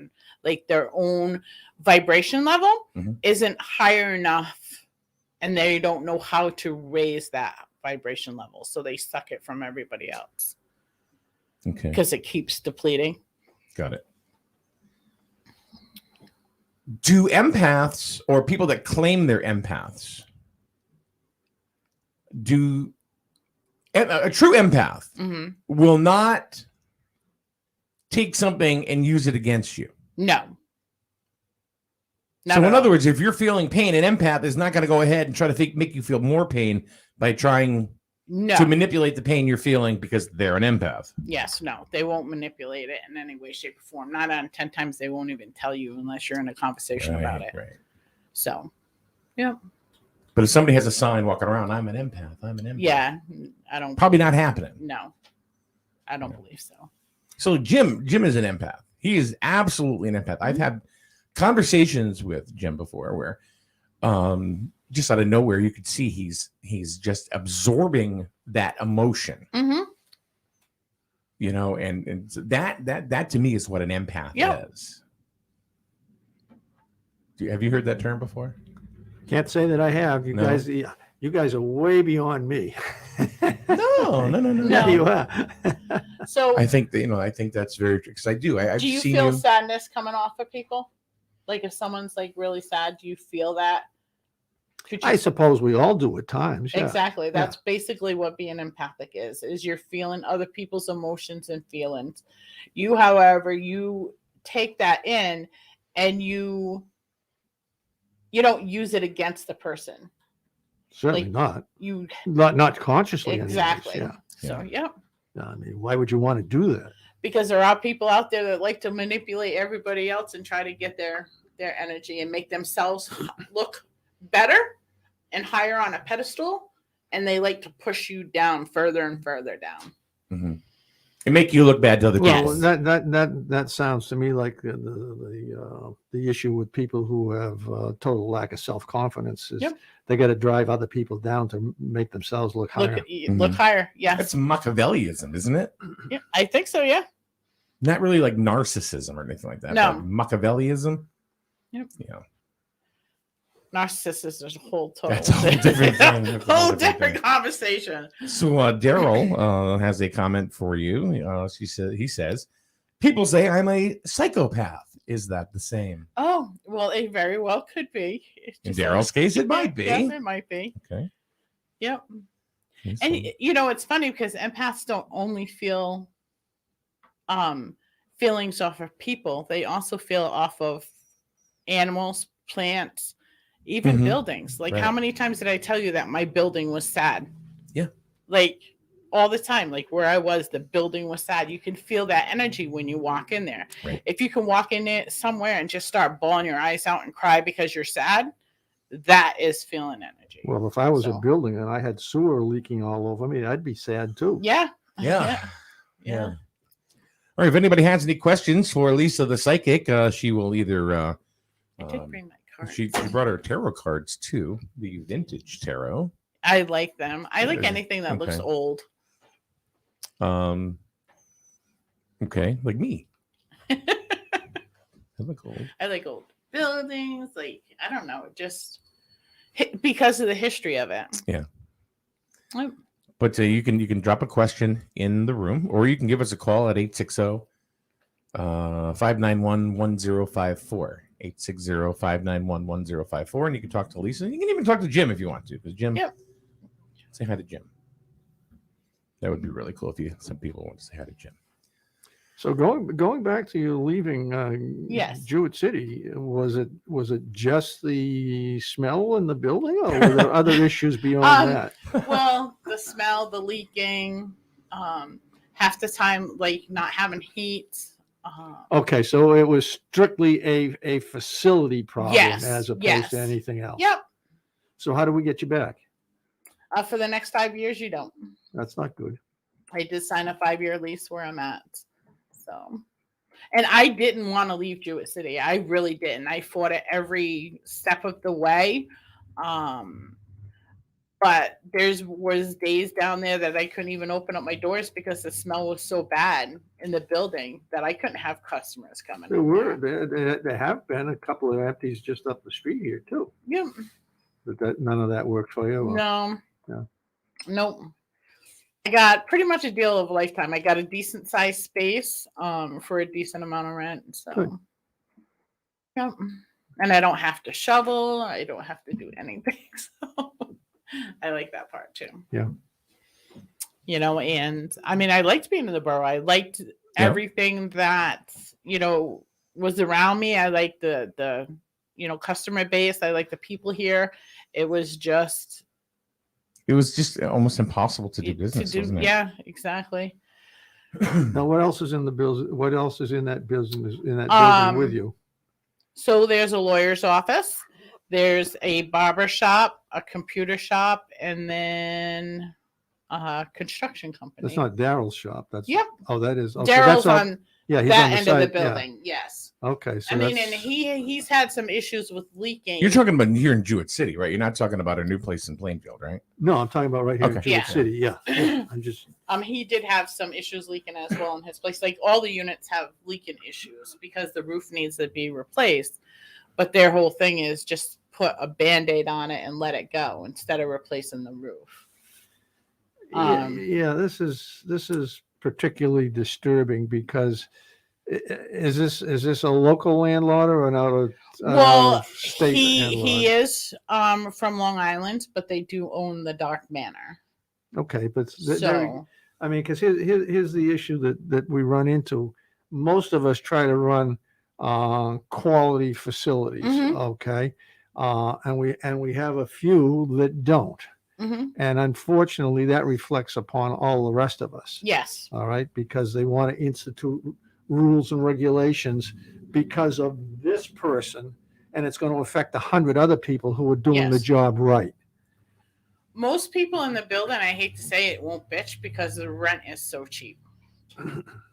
their own vibration level isn't higher enough and they don't know how to raise that vibration level. So they suck it from everybody else. Okay. Because it keeps depleting. Got it. Do empaths or people that claim they're empaths, a true empath will not take something and use it against you? No. So in other words, if you're feeling pain, an empath is not going to go ahead and try to make you feel more pain by trying to manipulate the pain you're feeling because they're an empath. Yes, no, they won't manipulate it in any way, shape, or form. Not on 10 times they won't even tell you unless you're in a conversation about it. Right. So, yeah. But if somebody has a sign walking around, I'm an empath. Yeah, I don't. Probably not happening. No, I don't believe so. So Jim is an empath. He is absolutely an empath. I've had conversations with Jim before where just out of nowhere you could see he's just absorbing that emotion. You know, and that to me is what an empath is. Have you heard that term before? Can't say that I have. You guys are way beyond me. No. Yeah, you are. So I think that's very true because I do. I've do you seen feel sadness coming off of people? Like if someone's like really sad, do you feel that? I suppose we all do at times. Yeah. Exactly. That's basically what being empathic is you're feeling other people's emotions and feelings. You, however, you take that in and you don't use it against the person. Certainly Like, not. You not consciously. exactly. Anyways, So yeah. I mean, why would you want to do that? Because there are people out there that like to manipulate everybody else and try to get their energy and make themselves look better and higher on a pedestal, and they like to push you down further and further down. And make you look bad to other people. That sounds to me like the issue with people who have total lack of self-confidence is they got to drive other people down to make themselves look higher. Look higher. Yes. That's Machiavellianism, isn't it? Yeah, I think so. Yeah. Not really like narcissism or anything like that. No. But Machiavellianism. Yep. Yeah. Narcissist is a whole That's a whole different thing. whole different conversation. So Daryl has a comment for you. He says, people say I'm a psychopath. Is that the same? Oh, well, it very well could be. In Daryl's case, it might be. Yes, it might be. Okay. Yep. And it's funny because empaths don't only feel feelings off of people. They also feel off of animals, plants, even buildings. Like how many times did I tell you that my building was sad? Yeah. Like all the time, like where I was, the building was sad. You can feel that energy when you walk in there. Right. If you can walk in there somewhere and just start bawling your eyes out and cry because you're sad, that is feeling energy. Well, if I was a building and I had sewer leaking all over me, I'd be sad too. Yeah. Yeah. All right. If anybody has any questions for Lisa the psychic, she will either. I did bring my cards. She brought her tarot cards too, the vintage tarot. I like them. I like anything that looks old. Okay, like me. I look old. I like old buildings. Like, I don't know, just because of the history of it. Yeah. But you can drop a question in the room, or you can give us a call at 860-591-1054. 860-591-1054, and you can talk to Lisa. You can even talk to Jim if you want to, because Jim. Say hi to Jim. That would be really cool if some people want to say hi to Jim. So going back to you leaving Jewett City, was it just the smell in the building, or were there other issues beyond that? Well, the smell, the leaking, half the time like not having heat. Okay, so it was strictly a facility problem as opposed to anything else. Yep. So how do we get you back? For the next 5 years, you don't. That's not good. I did sign a 5-year lease where I'm at. So, and I didn't want to leave Jewett City. I really didn't. I fought it every step of the way. But was days down there that I couldn't even open up my doors because the smell was so bad in the building that I couldn't have customers coming. There have been a couple of empties just up the street here too. Yeah. But none of that worked for you? No. No. Nope. I got pretty much a deal of a lifetime. I got a decent sized space for a decent amount of rent. So, Good. yeah. And I don't have to shovel. I don't have to do anything. So I like that part too. Yeah. You know, and I mean, I liked being in the borough. I liked everything that, you know, was around me. I liked the you know, customer base. I like the people here. It was just almost impossible to do business, wasn't it? Yeah, exactly. Now, what else is in the bills? What else is in that business building with you? So there's a lawyer's office, there's a barber shop, a computer shop, and then a construction company. That's not Daryl's shop. That's Oh, that is. Okay, Daryl's that's all, on he's that on the end side, of the building. Yes. Okay, so I mean, that's, and he's had some issues with leaking. You're talking about here in Jewett City, right? You're not talking about a new place in Plainfield, right? No, I'm talking about right here in Okay. Jewett City. Yeah. I'm just. He did have some issues leaking as well in his place. Like all the units have leaking issues because the roof needs to be replaced. But their whole thing is just put a Band-Aid on it and let it go instead of replacing the roof. Yeah, this is particularly disturbing because is this a local landlord or an out of state landlord? He is from Long Island, but they do own the Dark Manor. Okay, but So I mean, because here's the issue that we run into. Most of us try to run quality facilities, okay, and we have a few that don't. And unfortunately, that reflects upon all the rest of us. Yes. All right, because they want to institute rules and regulations because of this person, and it's going to affect 100 other people who are doing the job right. Most people in the building, I hate to say it, won't bitch because the rent is so cheap.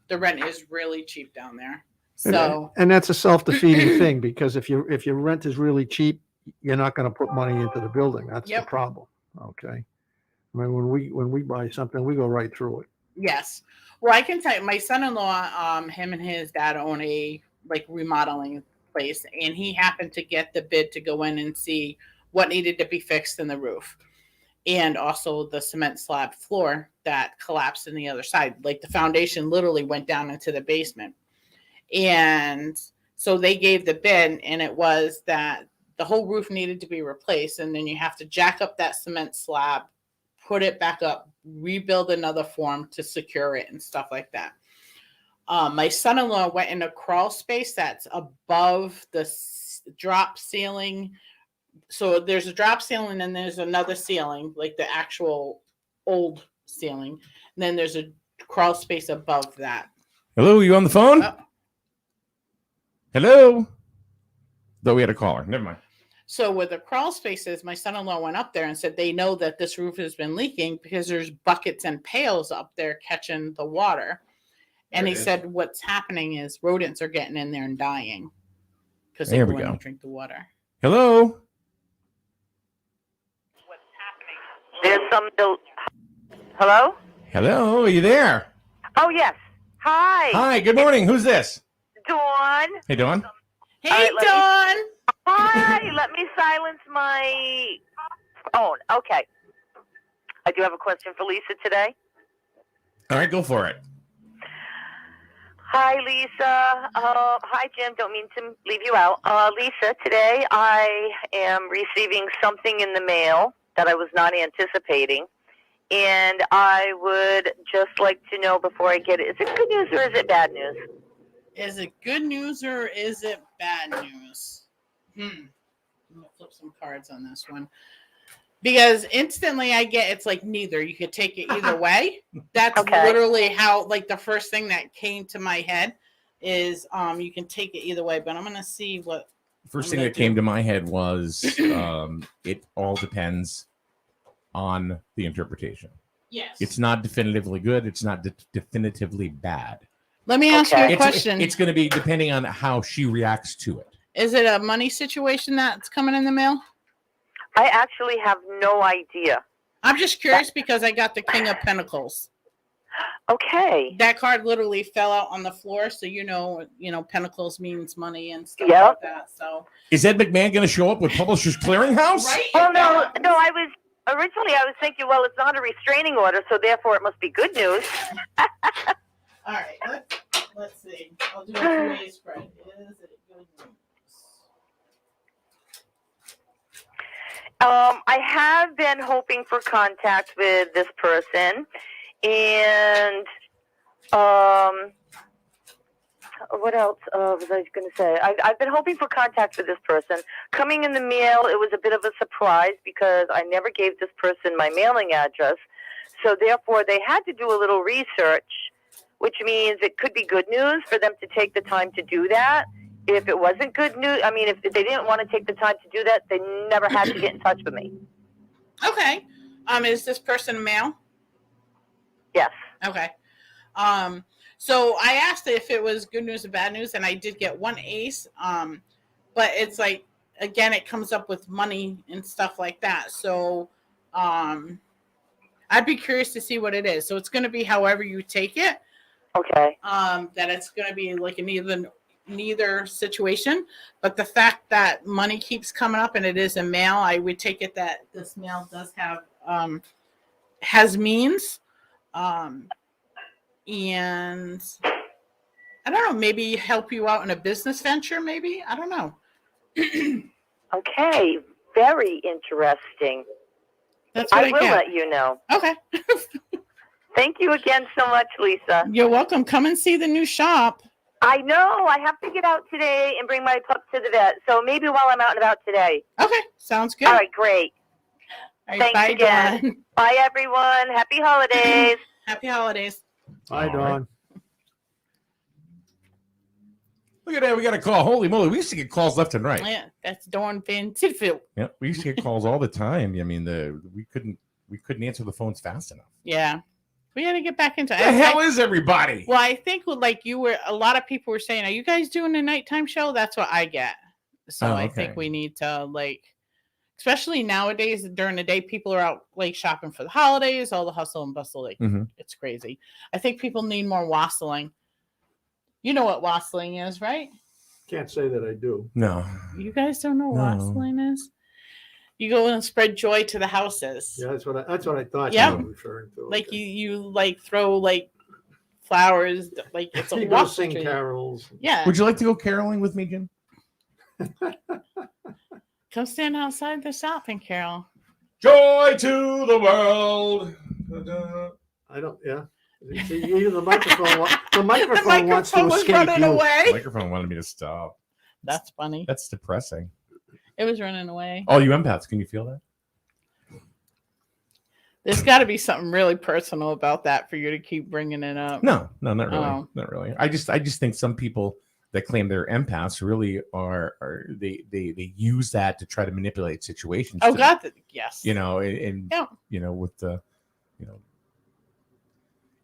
The rent is really cheap down there. So and that's a self-defeating thing because if your rent is really cheap, you're not going to put money into the building. That's the problem. Okay. I mean, when we buy something, we go right through it. yes. Well, I can tell you, my son-in-law, him and his dad own a remodeling place, and he happened to get the bid to go in and see what needed to be fixed in the roof, and also the cement slab floor that collapsed in the other side. Like the foundation literally went down into the basement, and so they gave the bid, and it was that the whole roof needed to be replaced, and then you have to jack up that cement slab, put it back up, rebuild another form to secure it and stuff like that. My son-in-law went in a crawl space that's above the drop ceiling. So there's a drop ceiling and there's another ceiling, like the actual old ceiling. And then there's a crawl space above that. Hello, you on the phone? Hello? Though we had a caller. Never mind. So with the crawl spaces, my son-in-law went up there and said they know that this roof has been leaking because there's buckets and pails up there catching the water. And he said what's happening is rodents are getting in there and dying because they go in and drink the water. Hello? There's some. Hello? Hello, are you there? Oh, yes. Hi. Hi, good morning. Who's this? Dawn. Hey, Dawn. Hey, Dawn. Hi. Let me silence my phone. Okay. I do have a question for Lisa today. All right, go for it. Hi, Lisa. Hi, Jim. Don't mean to leave you out. Lisa, today I am receiving something in the mail that I was not anticipating. And I would just like to know before I get it, is it good news or is it bad news? Is it good news or is it bad news? I'm going to flip some cards on this one. Because instantly I get it's like neither. You could take it either way. That's literally how, like, the first thing that came to my head is you can take it either way. But I'm going to see what. First thing that came to my head was it all depends on the interpretation. Yes. It's not definitively good. It's not definitively bad. Let me ask you a question. It's going to be depending on how she reacts to it. Is it a money situation that's coming in the mail? I actually have no idea. I'm just curious because I got the King of Pentacles. Okay. That card literally fell out on the floor, so you know, Pentacles means money and stuff like that. So is Ed McMahon going to show up with Publishers Clearinghouse? Right? Oh no, I Originally, I was thinking, well, it's not a restraining order, so therefore it must be good news. All right, let's see. I'll do a two-way spread. Is it good news? I have been hoping for contact with this person, and what else was I going to say? I've been hoping for contact with this person. Coming in the mail, it was a bit of a surprise because I never gave this person my mailing address. So therefore, they had to do a little research, which means it could be good news for them to take the time to do that. If it wasn't good news, I mean, if they didn't want to take the time to do that, they never had to get in touch with me. Okay. Is this person male? Yes. Okay. So I asked if it was good news or bad news, and I did get one ace. But it's like, again, it comes up with money and stuff like that. So I'd be curious to see what it is. So it's going to be however you take it. Okay. That it's going to be like an neither situation. But the fact that money keeps coming up and it is a male, I would take it that this male does have has means. And I don't know, maybe help you out in a business venture, maybe? I don't know. Okay, very interesting. That's what I will get. let you know. Okay. Thank you again so much, Lisa. You're welcome. Come and see the new shop. I know. I have to get out today and bring my pup to the vet. So maybe while I'm out and about today. Okay, sounds good. All right, great. All right, Thanks bye, again. Dawn. Bye, everyone. Happy holidays. Happy holidays. Bye, Dawn. Look at that. We got a call. Holy moly. We used to get calls left and right. Yeah, that's Dawn Van Tidfield. Yeah, we used to get calls all the time. I mean, we couldn't answer the phones fast enough. Yeah. We got to get back into it. The hell is everybody? Well, I think like a lot of people were saying, are you guys doing a nighttime show? That's what I get. So I think we need to especially nowadays during the day, people are out shopping for the holidays, all the hustle and bustle. It's crazy. I think people need more wassailing. You know what wassailing is, right? Can't say that I do. No. You guys don't know what wassailing is? You go and spread joy to the houses. Yeah, that's what I thought Yep. you were referring to. Like you throw flowers, it's a You walk go sing between- carols. Yeah. Would you like to go caroling with me, Jim? Come stand outside the shopping carol. Joy to the world. I don't. Yeah. See, the microphone. Wants to was escape running you. away. The microphone wanted me to stop. That's funny. That's depressing. It was running away. All you empaths, can you feel that? There's got to be something really personal about that for you to keep bringing it up. No, not really. Oh. Not really. I just think some people that claim they're empaths really are they use that to try to manipulate situations. Oh God, yes. And with the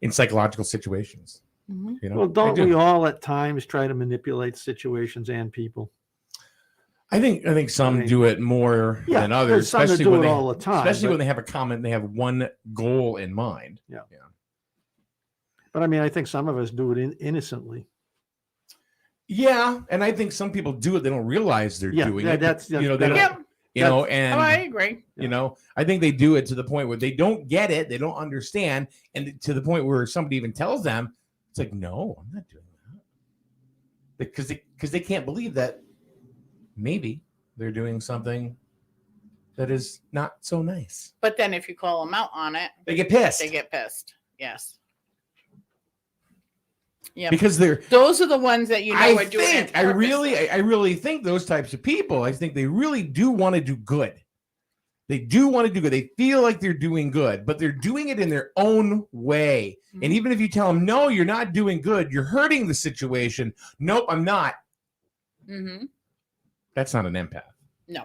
in psychological situations. Mm-hmm. Well, don't we all at times try to manipulate situations and people? I think some do it more than others, some that especially do when it they all the time, especially but- when they have a comment, they have one goal in mind. Yeah. But I mean, I think some of us do it innocently. Yeah, and I think some people do it; they don't realize they're doing it. That's they don't. And I agree. I think they do it to the point where they don't get it, they don't understand, and to the point where somebody even tells them, it's like, no, I'm not doing that, because they can't believe that maybe they're doing something that is not so nice. But then if you call them out on it, They get pissed. Yes. Yeah. Because those are the ones that are doing it. I really think those types of people, I think they really do want to do good. They do want to do good. They feel like they're doing good, but they're doing it in their own way. Mm-hmm. And even if you tell them, no, you're not doing good, you're hurting the situation. Nope, I'm not. Mm-hmm. That's not an empath. No.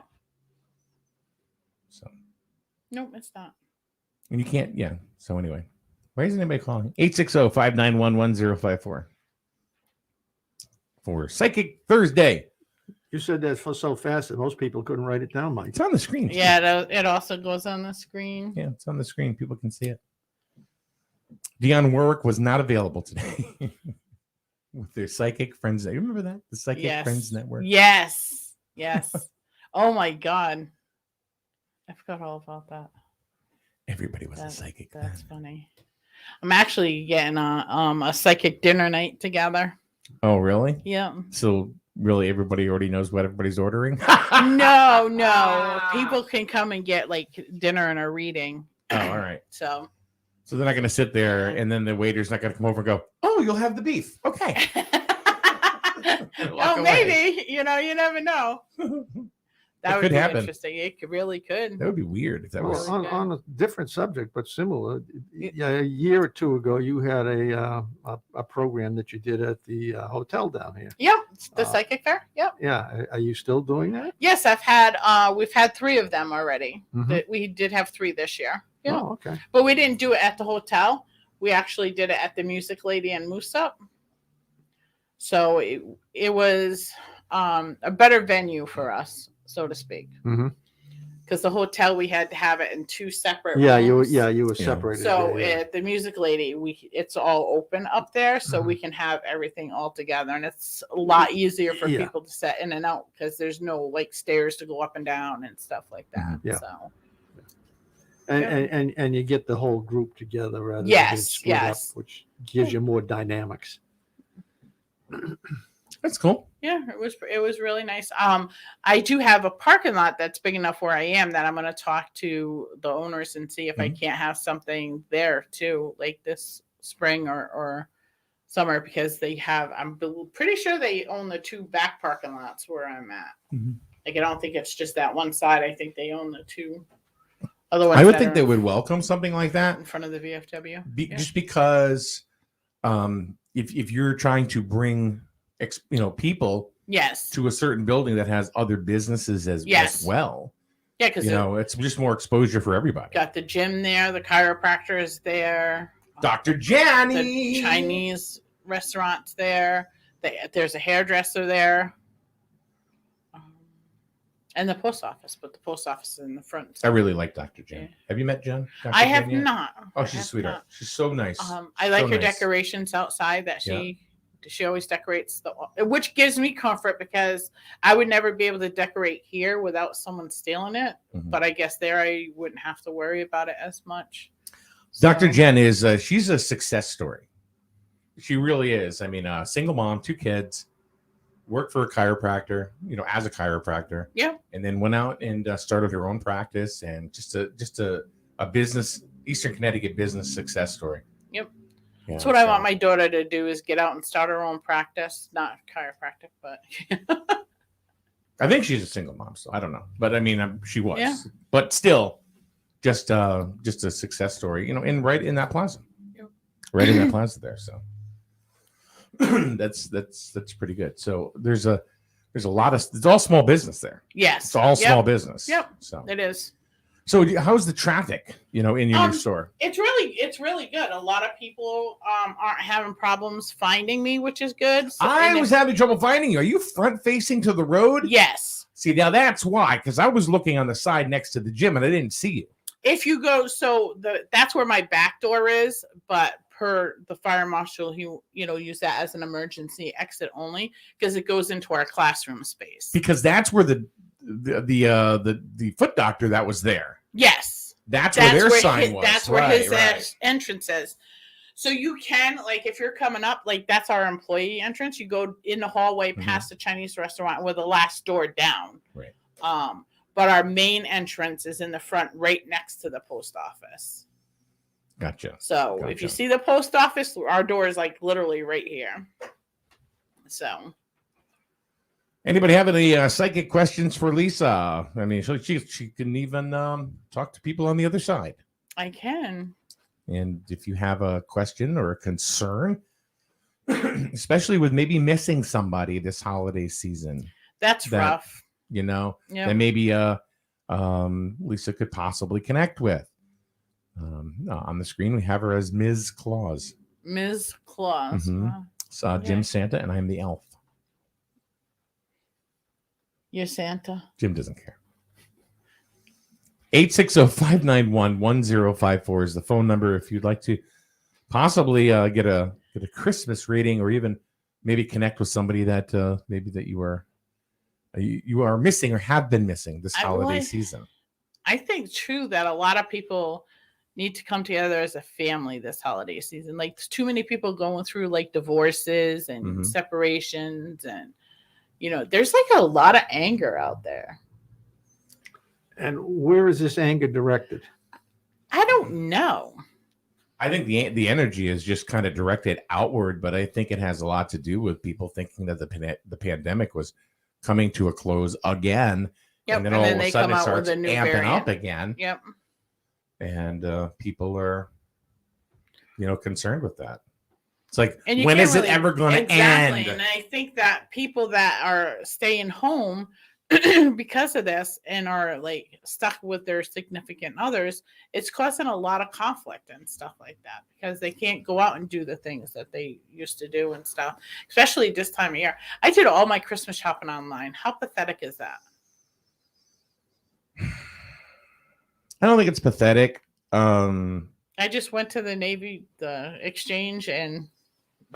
So. Nope, it's not. And you can't, yeah. So anyway, why isn't anybody calling? 860-591-1054 for Psychic Thursday. You said that so fast that most people couldn't write it down, Mike. It's on the screen. Yeah, it also goes on the screen. Yeah, it's on the screen. People can see it. Dionne Warwick was not available today with their Psychic Friends. You remember that? The Psychic Friends Network? Yes. Oh, my God. I forgot all about that. Everybody was a psychic. That's funny. I'm actually getting a psychic dinner night together. Oh, really? Yeah. So really, everybody already knows what everybody's ordering. No. People can come and get like dinner and a reading. Oh, all right. So they're not going to sit there, and then the waiter's not going to come over and go, "Oh, you'll have the beef." Okay. Oh, maybe. You never know. That would could be happen. Interesting. It really could. That would be weird if that was. On a different subject, but similar. Yeah, a year or two ago, you had a program that you did at the hotel down here. Yeah, the psychic fair. Yep. Yeah, are you still doing that? Yes, we've had 3 of them already. We did have 3 this year. Yeah. Oh, okay. But we didn't do it at the hotel. We actually did it at the Music Lady and Moose Up. So it was a better venue for us, so to speak. Because the hotel, we had to have it in 2 separate rooms. You were separated. So at the Music Lady, it's all open up there, so we can have everything all together, and it's a lot easier for people to set in and out because there's no like stairs to go up and down and stuff like that. Yeah. So. And you get the whole group together rather than being split up, which gives you more dynamics. That's cool. Yeah, it was really nice. I do have a parking lot that's big enough where I am that I'm going to talk to the owners and see if I can't have something there too, like this spring or summer, because I'm pretty sure they own the 2 back parking lots where I'm at. Like, I don't think it's just that one side. I think they own the 2 other ones. I would think they would welcome something like that in front of the VFW. Just because if you're trying to bring people to a certain building that has other businesses as well. Yeah, because it's just more exposure for everybody. Got the gym there, the chiropractor is there, Dr. Jenny, the Chinese restaurant's there. There's a hairdresser there, and the post office. But the post office is in the front. I really like Dr. Jen. Have you met Jen? Dr. I have Jen yet? not. Oh, she's a sweetheart. Not. She's so nice. I like so her nice. decorations outside that she always decorates, which gives me comfort because I would never be able to decorate here without someone stealing it. But I guess there I wouldn't have to worry about it as much. Dr. Jen is she's a success story. She really is. I mean, single mom, 2 kids, worked for a chiropractor, as a chiropractor. Yeah. And then went out and started her own practice, and just a business, Eastern Connecticut business success story. Yep. Yeah, That's what I want my daughter to do, is get out and start her own practice. Not chiropractic, but I think she's a single mom, so I don't know. But I mean, she was. Yeah. But still, just a success story, right in that plaza. Yep. Right in that plaza there. So that's pretty good. So there's a lot of, it's all small business there. Yes. It's all small business. Yep. So it is. So how's the traffic, in your new store? It's really good. A lot of people aren't having problems finding me, which is good. So, I was having trouble finding you. Are you front facing to the road? Yes. See, now that's why, because I was looking on the side next to the gym and I didn't see you. If you go, that's where my back door is, but per the fire marshal, he use that as an emergency exit only because it goes into our classroom space. Because that's where the foot doctor that was there. Yes, that's where their sign was. That's where his entrance is. So you can, like, if you're coming up, like, that's our employee entrance. You go in the hallway past the Chinese restaurant with the last door down. Right. But our main entrance is in the front, right next to the post office. Gotcha. So if you see the post office, our door is like literally right here. So. Anybody have any psychic questions for Lisa? I mean, she can even talk to people on the other side. I can. And if you have a question or a concern, especially with maybe missing somebody this holiday season, that's rough. That maybe Lisa could possibly connect with. On the screen, we have her as Ms. Claus. Ms. Claus. Wow. So Jim's Santa, and I'm the elf. You're Santa. Jim doesn't care. 860-591-1054 is the phone number if you'd like to possibly get a Christmas reading, or even maybe connect with somebody that maybe that you are missing or have been missing this holiday season. I think too that a lot of people need to come together as a family this holiday season. Like, there's too many people going through like divorces and separations, and there's like a lot of anger out there. And where is this anger directed? I don't know. I think the energy is just kind of directed outward, but I think it has a lot to do with people thinking that the pandemic was coming to a close again, and then all of a sudden it starts amping up again. Yep. And people are, concerned with that. It's like, And when is it ever going to end? And I think that people that are staying home because of this and are like stuck with their significant others, it's causing a lot of conflict and stuff like that, because they can't go out and do the things that they used to do and stuff, especially this time of year. I did all my Christmas shopping online. How pathetic is that? I don't think it's pathetic. I just went to the exchange, and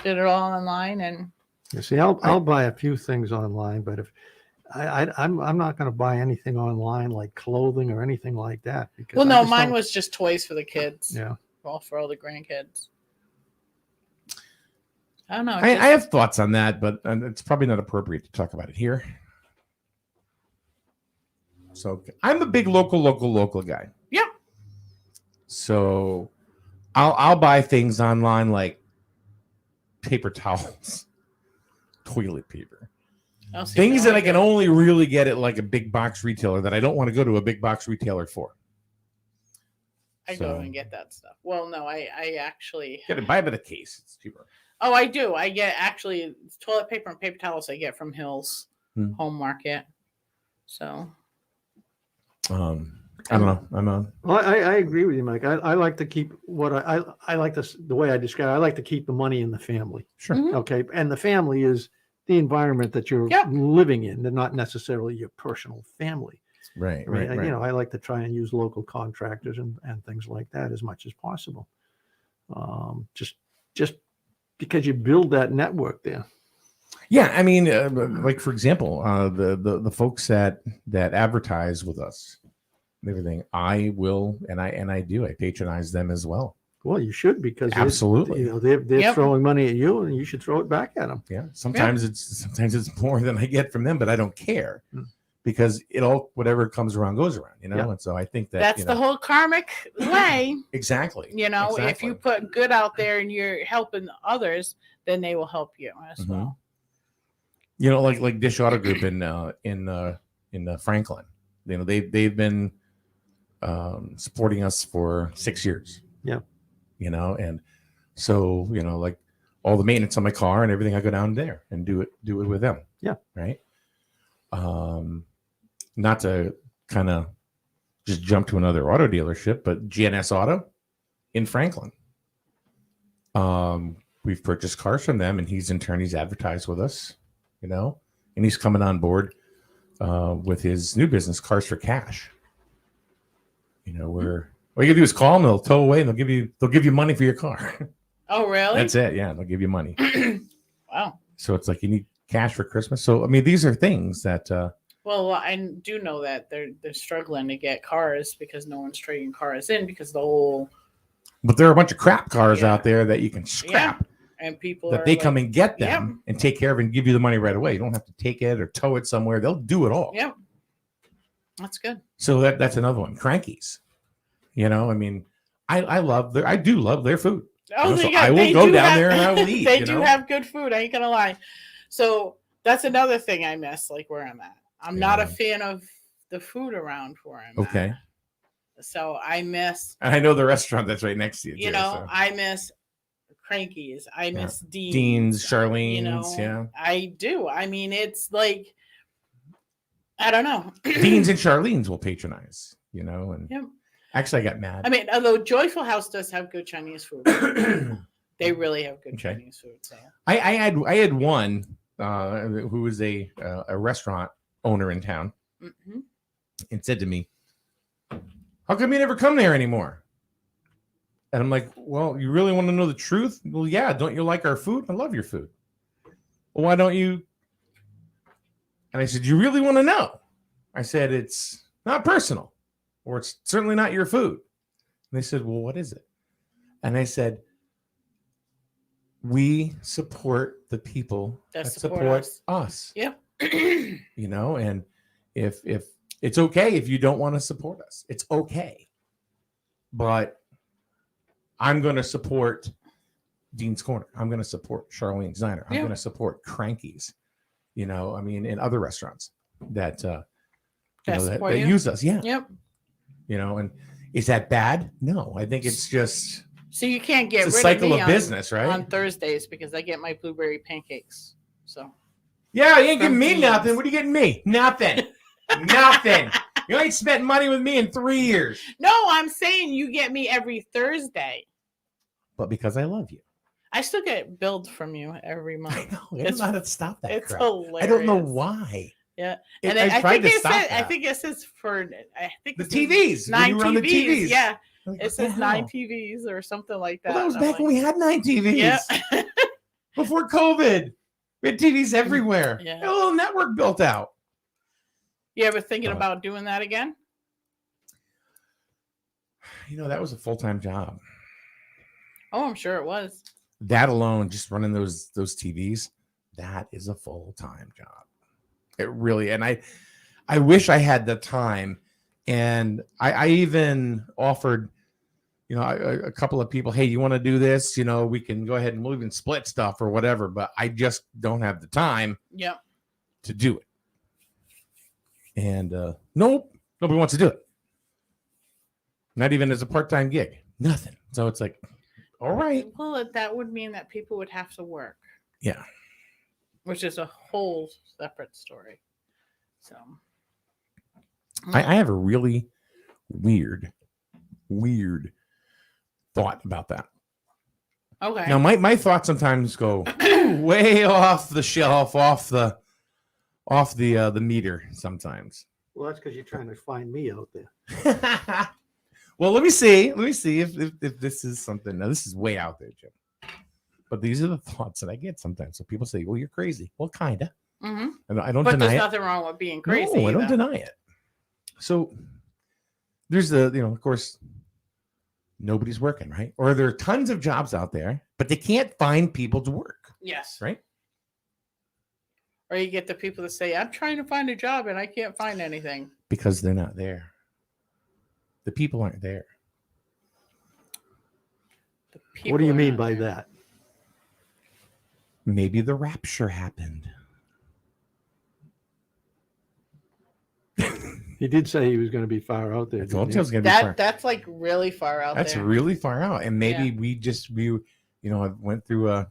did it all online. And You see, I'll buy a few things online, but if I'm not going to buy anything online like clothing or anything like that. Because well, no, mine was just toys for the kids. Yeah. For all the grandkids. I don't know. I have thoughts on that, but it's probably not appropriate to talk about it here. So I'm a big local guy. Yep. So I'll buy things online like paper towels, toilet paper, things that I can only really get at like a big box retailer that I don't want to go to a big box retailer for. I go and get that stuff. Well, no, I actually get it. Buy it at a case. It's cheaper. Oh, I do. I get actually toilet paper and paper towels. I get from Hills Home Market. So, I don't know. I'm on. Well, I agree with you, Mike. I like to keep what I like this the way I describe. I like to keep the money in the family. Sure. Okay, and the family is the environment that you're living in. They're not necessarily your personal family. Right. I like to try and use local contractors and things like that as much as possible. Just because you build that network there. Yeah, I mean, like for example, the folks that advertise with us and everything, I will and I do. I patronize them as well. Well, you should, because absolutely, they're throwing money at you, and you should throw it back at them. Yeah, sometimes it's more than I get from them, but I don't care. Because whatever comes around goes around, and so I think that's the whole karmic way. Exactly. If you put good out there and you're helping others, then they will help you as well. Like Dish Auto Group in Franklin, they've been supporting us for 6 years. Yeah. And so like all the maintenance on my car and everything, I go down there and do it with them. Yeah. Right. Not to kind of just jump to another auto dealership, but GNS Auto in Franklin. We've purchased cars from them, and he's advertised with us, and he's coming on board with his new business, Cars for Cash. Where all you gotta do is call them, they'll tow away, and they'll give you money for your car. Oh, really? That's it. Yeah, they'll give you money. Wow. So it's like you need cash for Christmas. So I mean, these are things that. Well, I do know that they're struggling to get cars because no one's trading cars in because the whole. But there are a bunch of crap cars out there that you can scrap. Yeah. And people that they come and get them and take care of and give you the money right away. You don't have to take it or tow it somewhere. They'll do it all. Yeah. That's good. So that's another one. Crankies. I mean, I do love their food. Oh, so I will go down there and I will eat. They do have good food. I ain't gonna lie. So that's another thing I miss, like where I'm at. I'm not a fan of the food around where I'm at. Okay. So I miss. And I know the restaurant that's right next to you. I miss Crankies. I miss Dean's, Charlene's. Yeah. I do. I mean, it's like, I don't know. Dean's and Charlene's will patronize, and actually I got mad. I mean, although Joyful House does have good Chinese food. They really have good Chinese food. So I had one who was a restaurant owner in town and said to me, "How come you never come there anymore?" And I'm like, "Well, you really want to know the truth? Well, yeah. Don't you like our food? I love your food. Well, why don't you?" And I said, "You really want to know?" I said, "It's not personal, or it's certainly not your food." And they said, well, what is it? And I said, we support the people that support us. Yep. You know, and if it's okay if you don't want to support us, it's okay. But I'm going to support Dean's Corner. I'm going to support Charlene's Diner. I'm going to support Cranky's, you know, I mean, in other restaurants that, that use us. Yeah. Yep. You know, and is that bad? No, I think it's just. So you can't get it's a rid cycle of me of business, right? On Thursdays because I get my blueberry pancakes. So. Yeah, you ain't giving me nothing. What are you getting me? Nothing. Nothing. You ain't spent money with me in 3 years. No, I'm saying you get me every Thursday. But because I love you. I still get billed from you every month. I know. I don't know how to stop that. It's crap. hilarious. I don't know why. Yeah, And and I tried to stop I that. think it says for The TVs. when 9 you were on the TVs. TVs. Yeah, Like, it says what the 9 hell? TVs or something like that. Well, that was And I'm back when we had 9 TVs. Yeah. Before COVID. We had TVs everywhere. Yeah. A little network built out. You ever thinking about doing that again? You know, that was a full-time job. Oh, I'm sure it was. That alone, just running those TVs, that is a full-time job. It really, and I wish I had the time. And I even offered, you know, a couple of people, hey, you want to do this? You know, we can go ahead and we'll even split stuff or whatever, but I just don't have the time to do it. And nope, nobody wants to do it. Not even as a part-time gig. Nothing. So it's like, all right. Well, that would mean that people would have to work. Yeah. Which is a whole separate story. So I have a really weird thought about that. Okay. Now my thoughts sometimes go way off the shelf, off the meter sometimes. Well, that's because you're trying to find me out there. Well, let me see if this is something. Now this is way out there, Jim. But these are the thoughts that I get sometimes. So people say, "Well, you're crazy." Well, kinda. Mm-hmm. And I don't but deny there's it. nothing wrong with being crazy. No, I don't either. deny it. So there's of course, nobody's working, right? Or there are tons of jobs out there, but they can't find people to work. Yes. Right. Or you get the people that say, I'm trying to find a job and I can't find anything. Because they're not there. The people aren't there. What do you mean by that? Maybe the rapture happened. He did say he was going to be far out there. I told you I was going to be far. That's like really far out That's there. really far out. And maybe we went through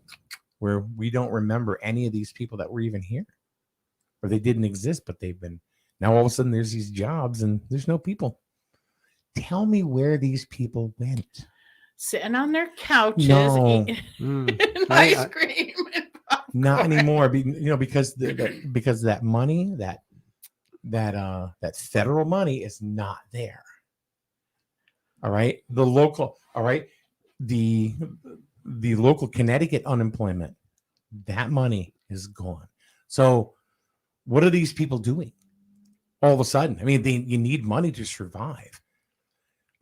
where we don't remember any of these people that were even here. Or they didn't exist, but they've been. Now all of a sudden there's these jobs and there's no people. Tell me where these people went. Sitting on their couches No. eating ice cream. And Not anymore. Because that money, that federal money is not there. All right. The local Connecticut unemployment, that money is gone. So what are these people doing all of a sudden? I mean, you need money to survive.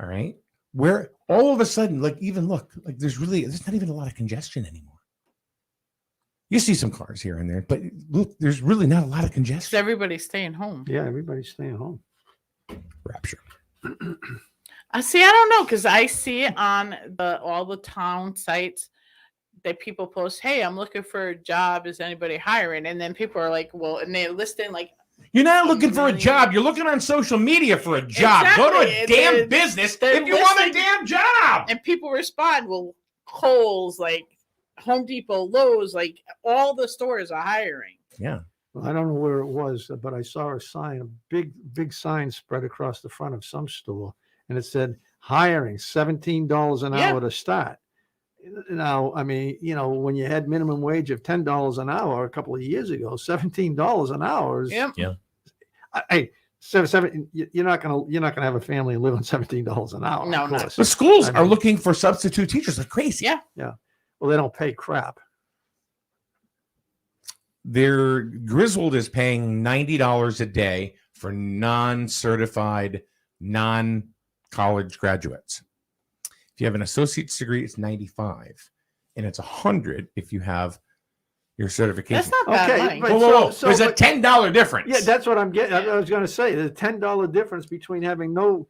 All right. Where all of a sudden, there's not even a lot of congestion anymore. You see some cars here and there, but look, there's really not a lot of congestion. Everybody's staying home. Yeah, everybody's staying home. Rapture. I don't know, because I see on all the town sites that people post, hey, I'm looking for a job. Is anybody hiring? And then people are like, well, and they list in like, you're not looking for a job. You're looking on social media for a job. Exactly. Go to a damn business if you want a damn job. And people respond, well, Kohl's, like Home Depot, Lowe's, like all the stores are hiring. Yeah. Well, I don't know where it was, but I saw a sign, a big sign spread across the front of some store, and it said hiring $17 an hour to start. Now, I mean, when you had minimum wage of $10 an hour a couple of years ago, $17 an hour is. Yep. Yeah. Hey, you're not gonna have a family and live on $17 an hour. No, of no. course. The schools are looking for substitute teachers like crazy. Yeah. Yeah. Well, they don't pay crap. Their Griswold is paying $90 a day for non-certified, non-college graduates. you have an associate's degree, it's 95, and it's 100 if you have your certification. That's not bad money. but Whoa. so- There's a but- $10 difference. Yeah, that's what I'm getting. I was going to say the $10 difference between having no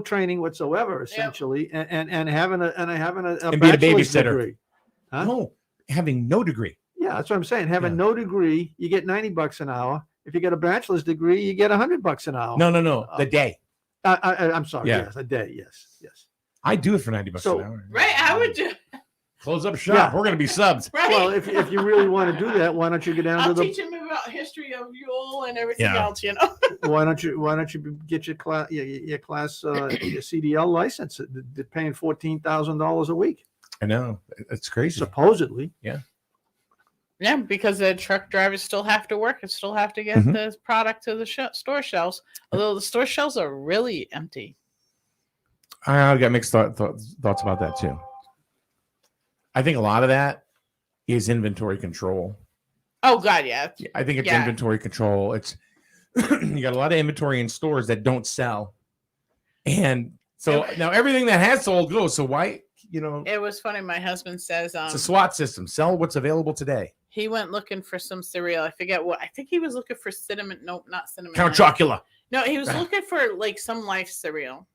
training whatsoever, essentially, and having a And being a bachelor's babysitter. degree. Huh? No, having no degree. Yeah, that's what I'm saying. Having no degree, you get $90 an hour. If you get a bachelor's degree, you get $100 an hour. No. The day. I'm sorry. Yeah. Yes, a day. Yes. I do it for $90 So- an hour. Right, I would do. Close up shop. Yeah. We're going to be subs. Right. Well, if you really want to do that, why don't you go down I'll to the teach him about history of Yule and everything Yeah. else. You know. why don't you get your class your CDL license? They're paying $14,000 a week. I know. It's crazy. Supposedly. Yeah. Yeah, because the truck drivers still have to work and still have to get the product to the store shelves. Although the store shelves are really empty. I got mixed thoughts about that too. I think a lot of that is inventory control. Oh God, yeah. I think it's Yeah. inventory control. It's you got a lot of inventory in stores that don't sell, and so now everything that has sold goes. So why, It was funny. My husband says it's a SWAT system. Sell what's available today. he went looking for some cereal. I forget what. I think he was looking for cinnamon. Nope, not cinnamon. Count Life. Chocula. No, he was looking for like some Life cereal,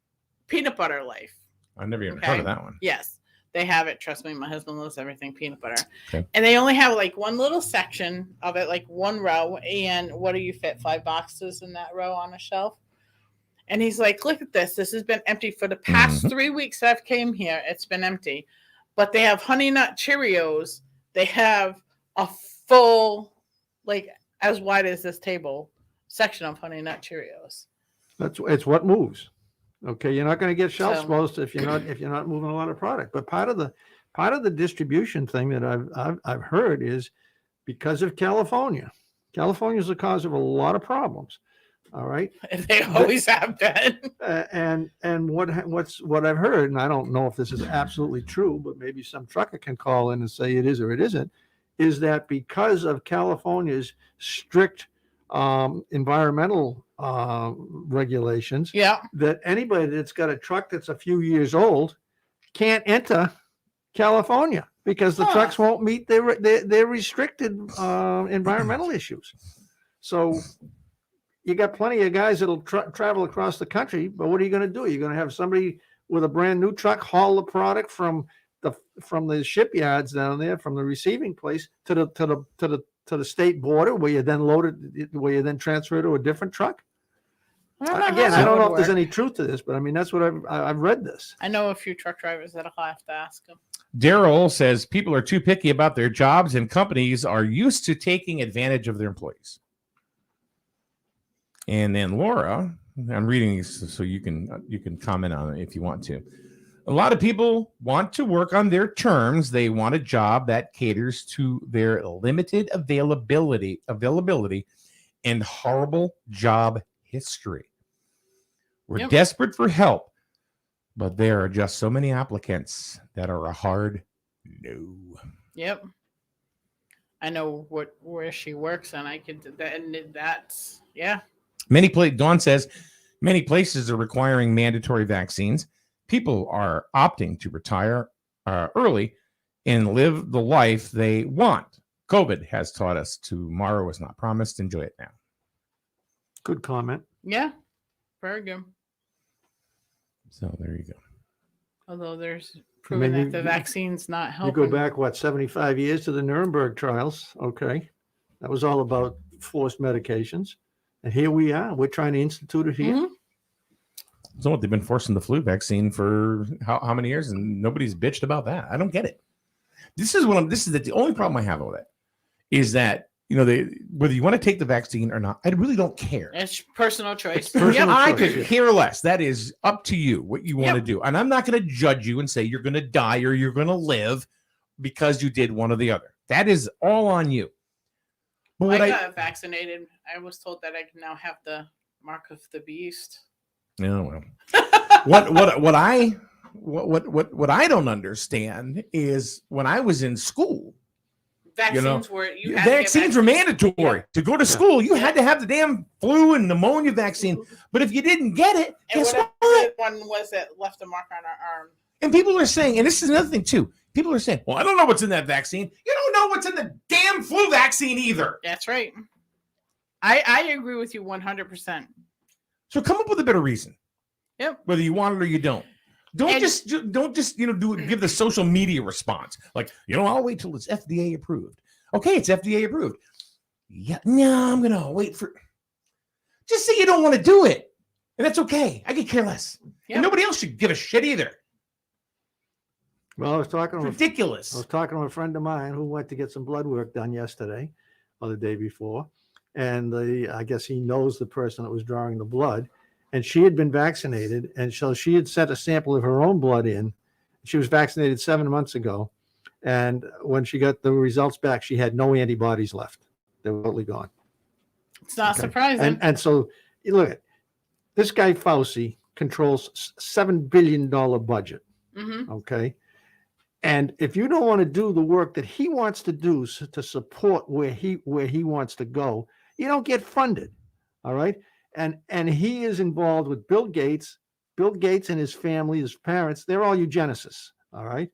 peanut butter Life. I've never even heard of that one. Yes, they have it. Trust me, my husband loves everything peanut butter. Okay. And they only have like one little section of it, like one row. And what do you fit? 5 boxes in that row on a shelf? And he's like, look at this. This has been empty for the past 3 weeks I've came here. It's been empty. But they have Honey Nut Cheerios. They have a full, like as wide as this table, section of Honey Nut Cheerios. It's what moves. Okay, you're not going to get shelf So- space if you're not moving a lot of product. But part of the distribution thing that I've heard is because of California. California is the cause of a lot of problems. All right, They always have been. and what I've heard, and I don't know if this is absolutely true, but maybe some trucker can call in and say it is or it isn't, is that because of California's strict environmental regulations, that anybody that's got a truck that's a few years old can't enter California because the trucks won't meet their restricted environmental issues. So you got plenty of guys that'll travel across the country, but what are you going to do? You're going to have somebody with a brand new truck haul the product from the shipyards down there, from the receiving place to the state border, where you then transfer to a different truck. Again, I don't know if there's any truth to this, but I mean that's what I've read this. I know a few truck drivers that I'll have to ask them. Daryl says people are too picky about their jobs, and companies are used to taking advantage of their employees. And then Laura, I'm reading these so you can comment on it if you want to. A lot of people want to work on their terms. They want a job that caters to their limited availability and horrible job history. We're desperate for help, but there are just so many applicants that are a hard no. Yep. I know where she works, and I could that, and that's Dawn says many places are requiring mandatory vaccines. People are opting to retire early and live the life they want. COVID has taught us tomorrow is not promised. Enjoy it now. Good comment. Yeah, very good. So there you go. Although there's proving that the vaccine's not helping. You go back 75 years to the Nuremberg trials. Okay, that was all about forced medications, and here we are. We're trying to institute it here. So what, they've been forcing the flu vaccine for how many years, and nobody's bitched about that. I don't get it. This is the only problem I have with it is that whether you want to take the vaccine or not, I really don't care. It's personal choice. I could care less. That is up to you what you want to do, and I'm not going to judge you and say you're going to die or you're going to live because you did one or the other. That is all on you. But When I got vaccinated, I was told that I can now have the mark of the beast. Oh well. What I don't understand is when I was in school, vaccines were mandatory to go to school. You had to have the damn flu and pneumonia vaccine. But if you didn't get it, And guess whatever what? one was that left a mark on our arm. And people are saying, and this is another thing too, people are saying, well, I don't know what's in that vaccine. You don't know what's in the damn flu vaccine either. That's right. I agree with you 100%. So come up with a better reason. Yep. Whether you want it or you don't. Don't just give the social media response. Like, I'll wait till it's FDA approved. Okay, it's FDA approved. Yeah, no, I'm gonna wait for. Just say you don't want to do it, and that's okay. I could care less. Yep. And nobody else should give a shit either. Well, I was talking ridiculous. I was talking to a friend of mine who went to get some blood work done yesterday or the day before, and I guess he knows the person that was drawing the blood, and she had been vaccinated, and so she had sent a sample of her own blood in. She was vaccinated 7 months ago, and when she got the results back, she had no antibodies left. They were totally gone. It's not surprising. And so you look at this guy Fauci controls $7 billion budget. Mm-hmm. Okay. And if you don't want to do the work that he wants to do to support where he wants to go, you don't get funded. All right. And he is involved with Bill Gates and his family, his parents, they're all eugenicists. All right.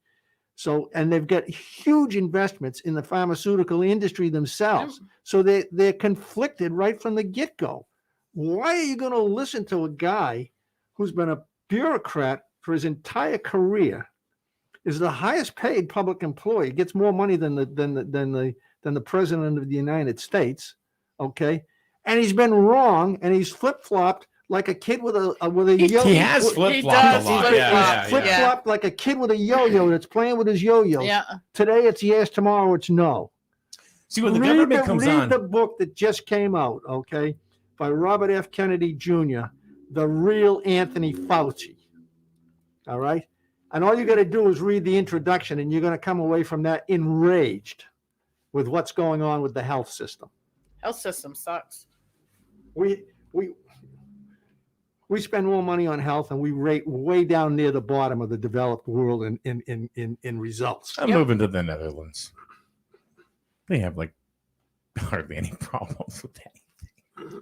So, and they've got huge investments in the pharmaceutical industry themselves. So they're conflicted right from the get-go. Why are you going to listen to a guy who's been a bureaucrat for his entire career, is the highest paid public employee, gets more money than the president of the United States, okay? And he's been wrong, and he's flip-flopped like a kid with a yo-yo. He has flip-flopped a lot. Flip-flopped like a kid with a yo-yo that's playing with his yo-yo. Yeah. Today it's yes, tomorrow it's no. See, when the government comes on. Read the book that just came out, okay, by Robert F. Kennedy Jr., The Real Anthony Fauci. All right? And all you got to do is read the introduction, and you're going to come away from that enraged with what's going on with the health system. Health system sucks. We spend more money on health, and we rate way down near the bottom of the developed world in results. I'm moving to the Netherlands. They have like hardly any problems with anything.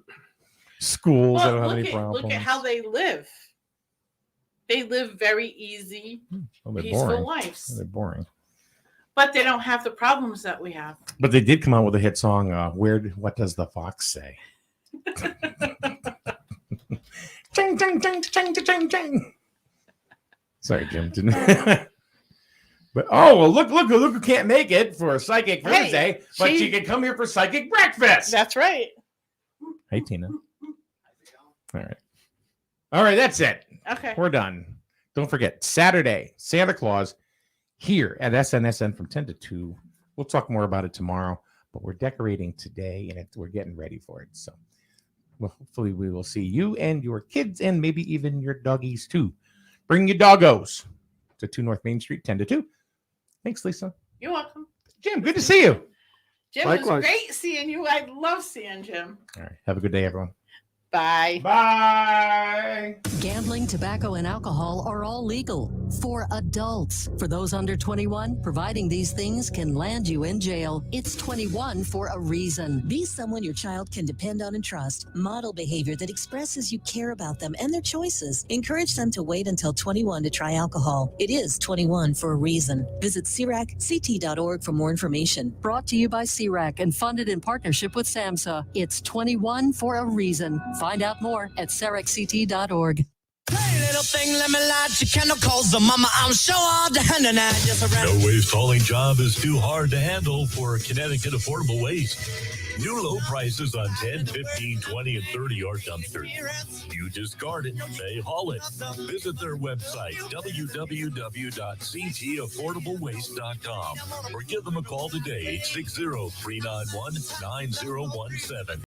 Schools don't have any problems. Look at how they live. They live very easy, peaceful lives. They're boring. But they don't have the problems that we have. But they did come out with a hit song, What Does the Fox Say? Ching, ching, ching, ching, ching, ching. Sorry, Jim. Didn't. But look who can't make it for Psychic Thursday, but she can come here for Psychic Breakfast. That's right. Hey, Tina. All right, that's it. Okay. We're done. Don't forget, Saturday, Santa Claus here at SNSN from 10 to 2. We'll talk more about it tomorrow, but we're decorating today and we're getting ready for it. So hopefully we will see you and your kids and maybe even your doggies too. Bring your doggos to 2 North Main Street, 10 to 2. Thanks, Lisa. You're welcome. Jim, good to see you. Jim, it was great seeing you. I love seeing Jim. All right. Have a good day, everyone. Bye. Bye. Gambling, tobacco, and alcohol are all legal for adults. For those under 21, providing these things can land you in jail. It's 21 for a reason. Be someone your child can depend on and trust. Model behavior that expresses you care about them and their choices. Encourage them to wait until 21 to try alcohol. It is 21 for a reason. Visit CIRACCT.org for more information. Brought to you by CIRAC and funded in partnership with SAMHSA. It's 21 for a reason. Find out more at CIRACCT.org. Hey, little thing, let me light your candle, cause the mama, I'm sure all the hand and I just around. No waste hauling job is too hard to handle for Connecticut Affordable Waste. New low prices on 10, 15, 20, and 30-yard dumpsters. You discard it, they haul it. Visit their website, www.ctaffordablewaste.com, or give them a call today, 860-391-9017.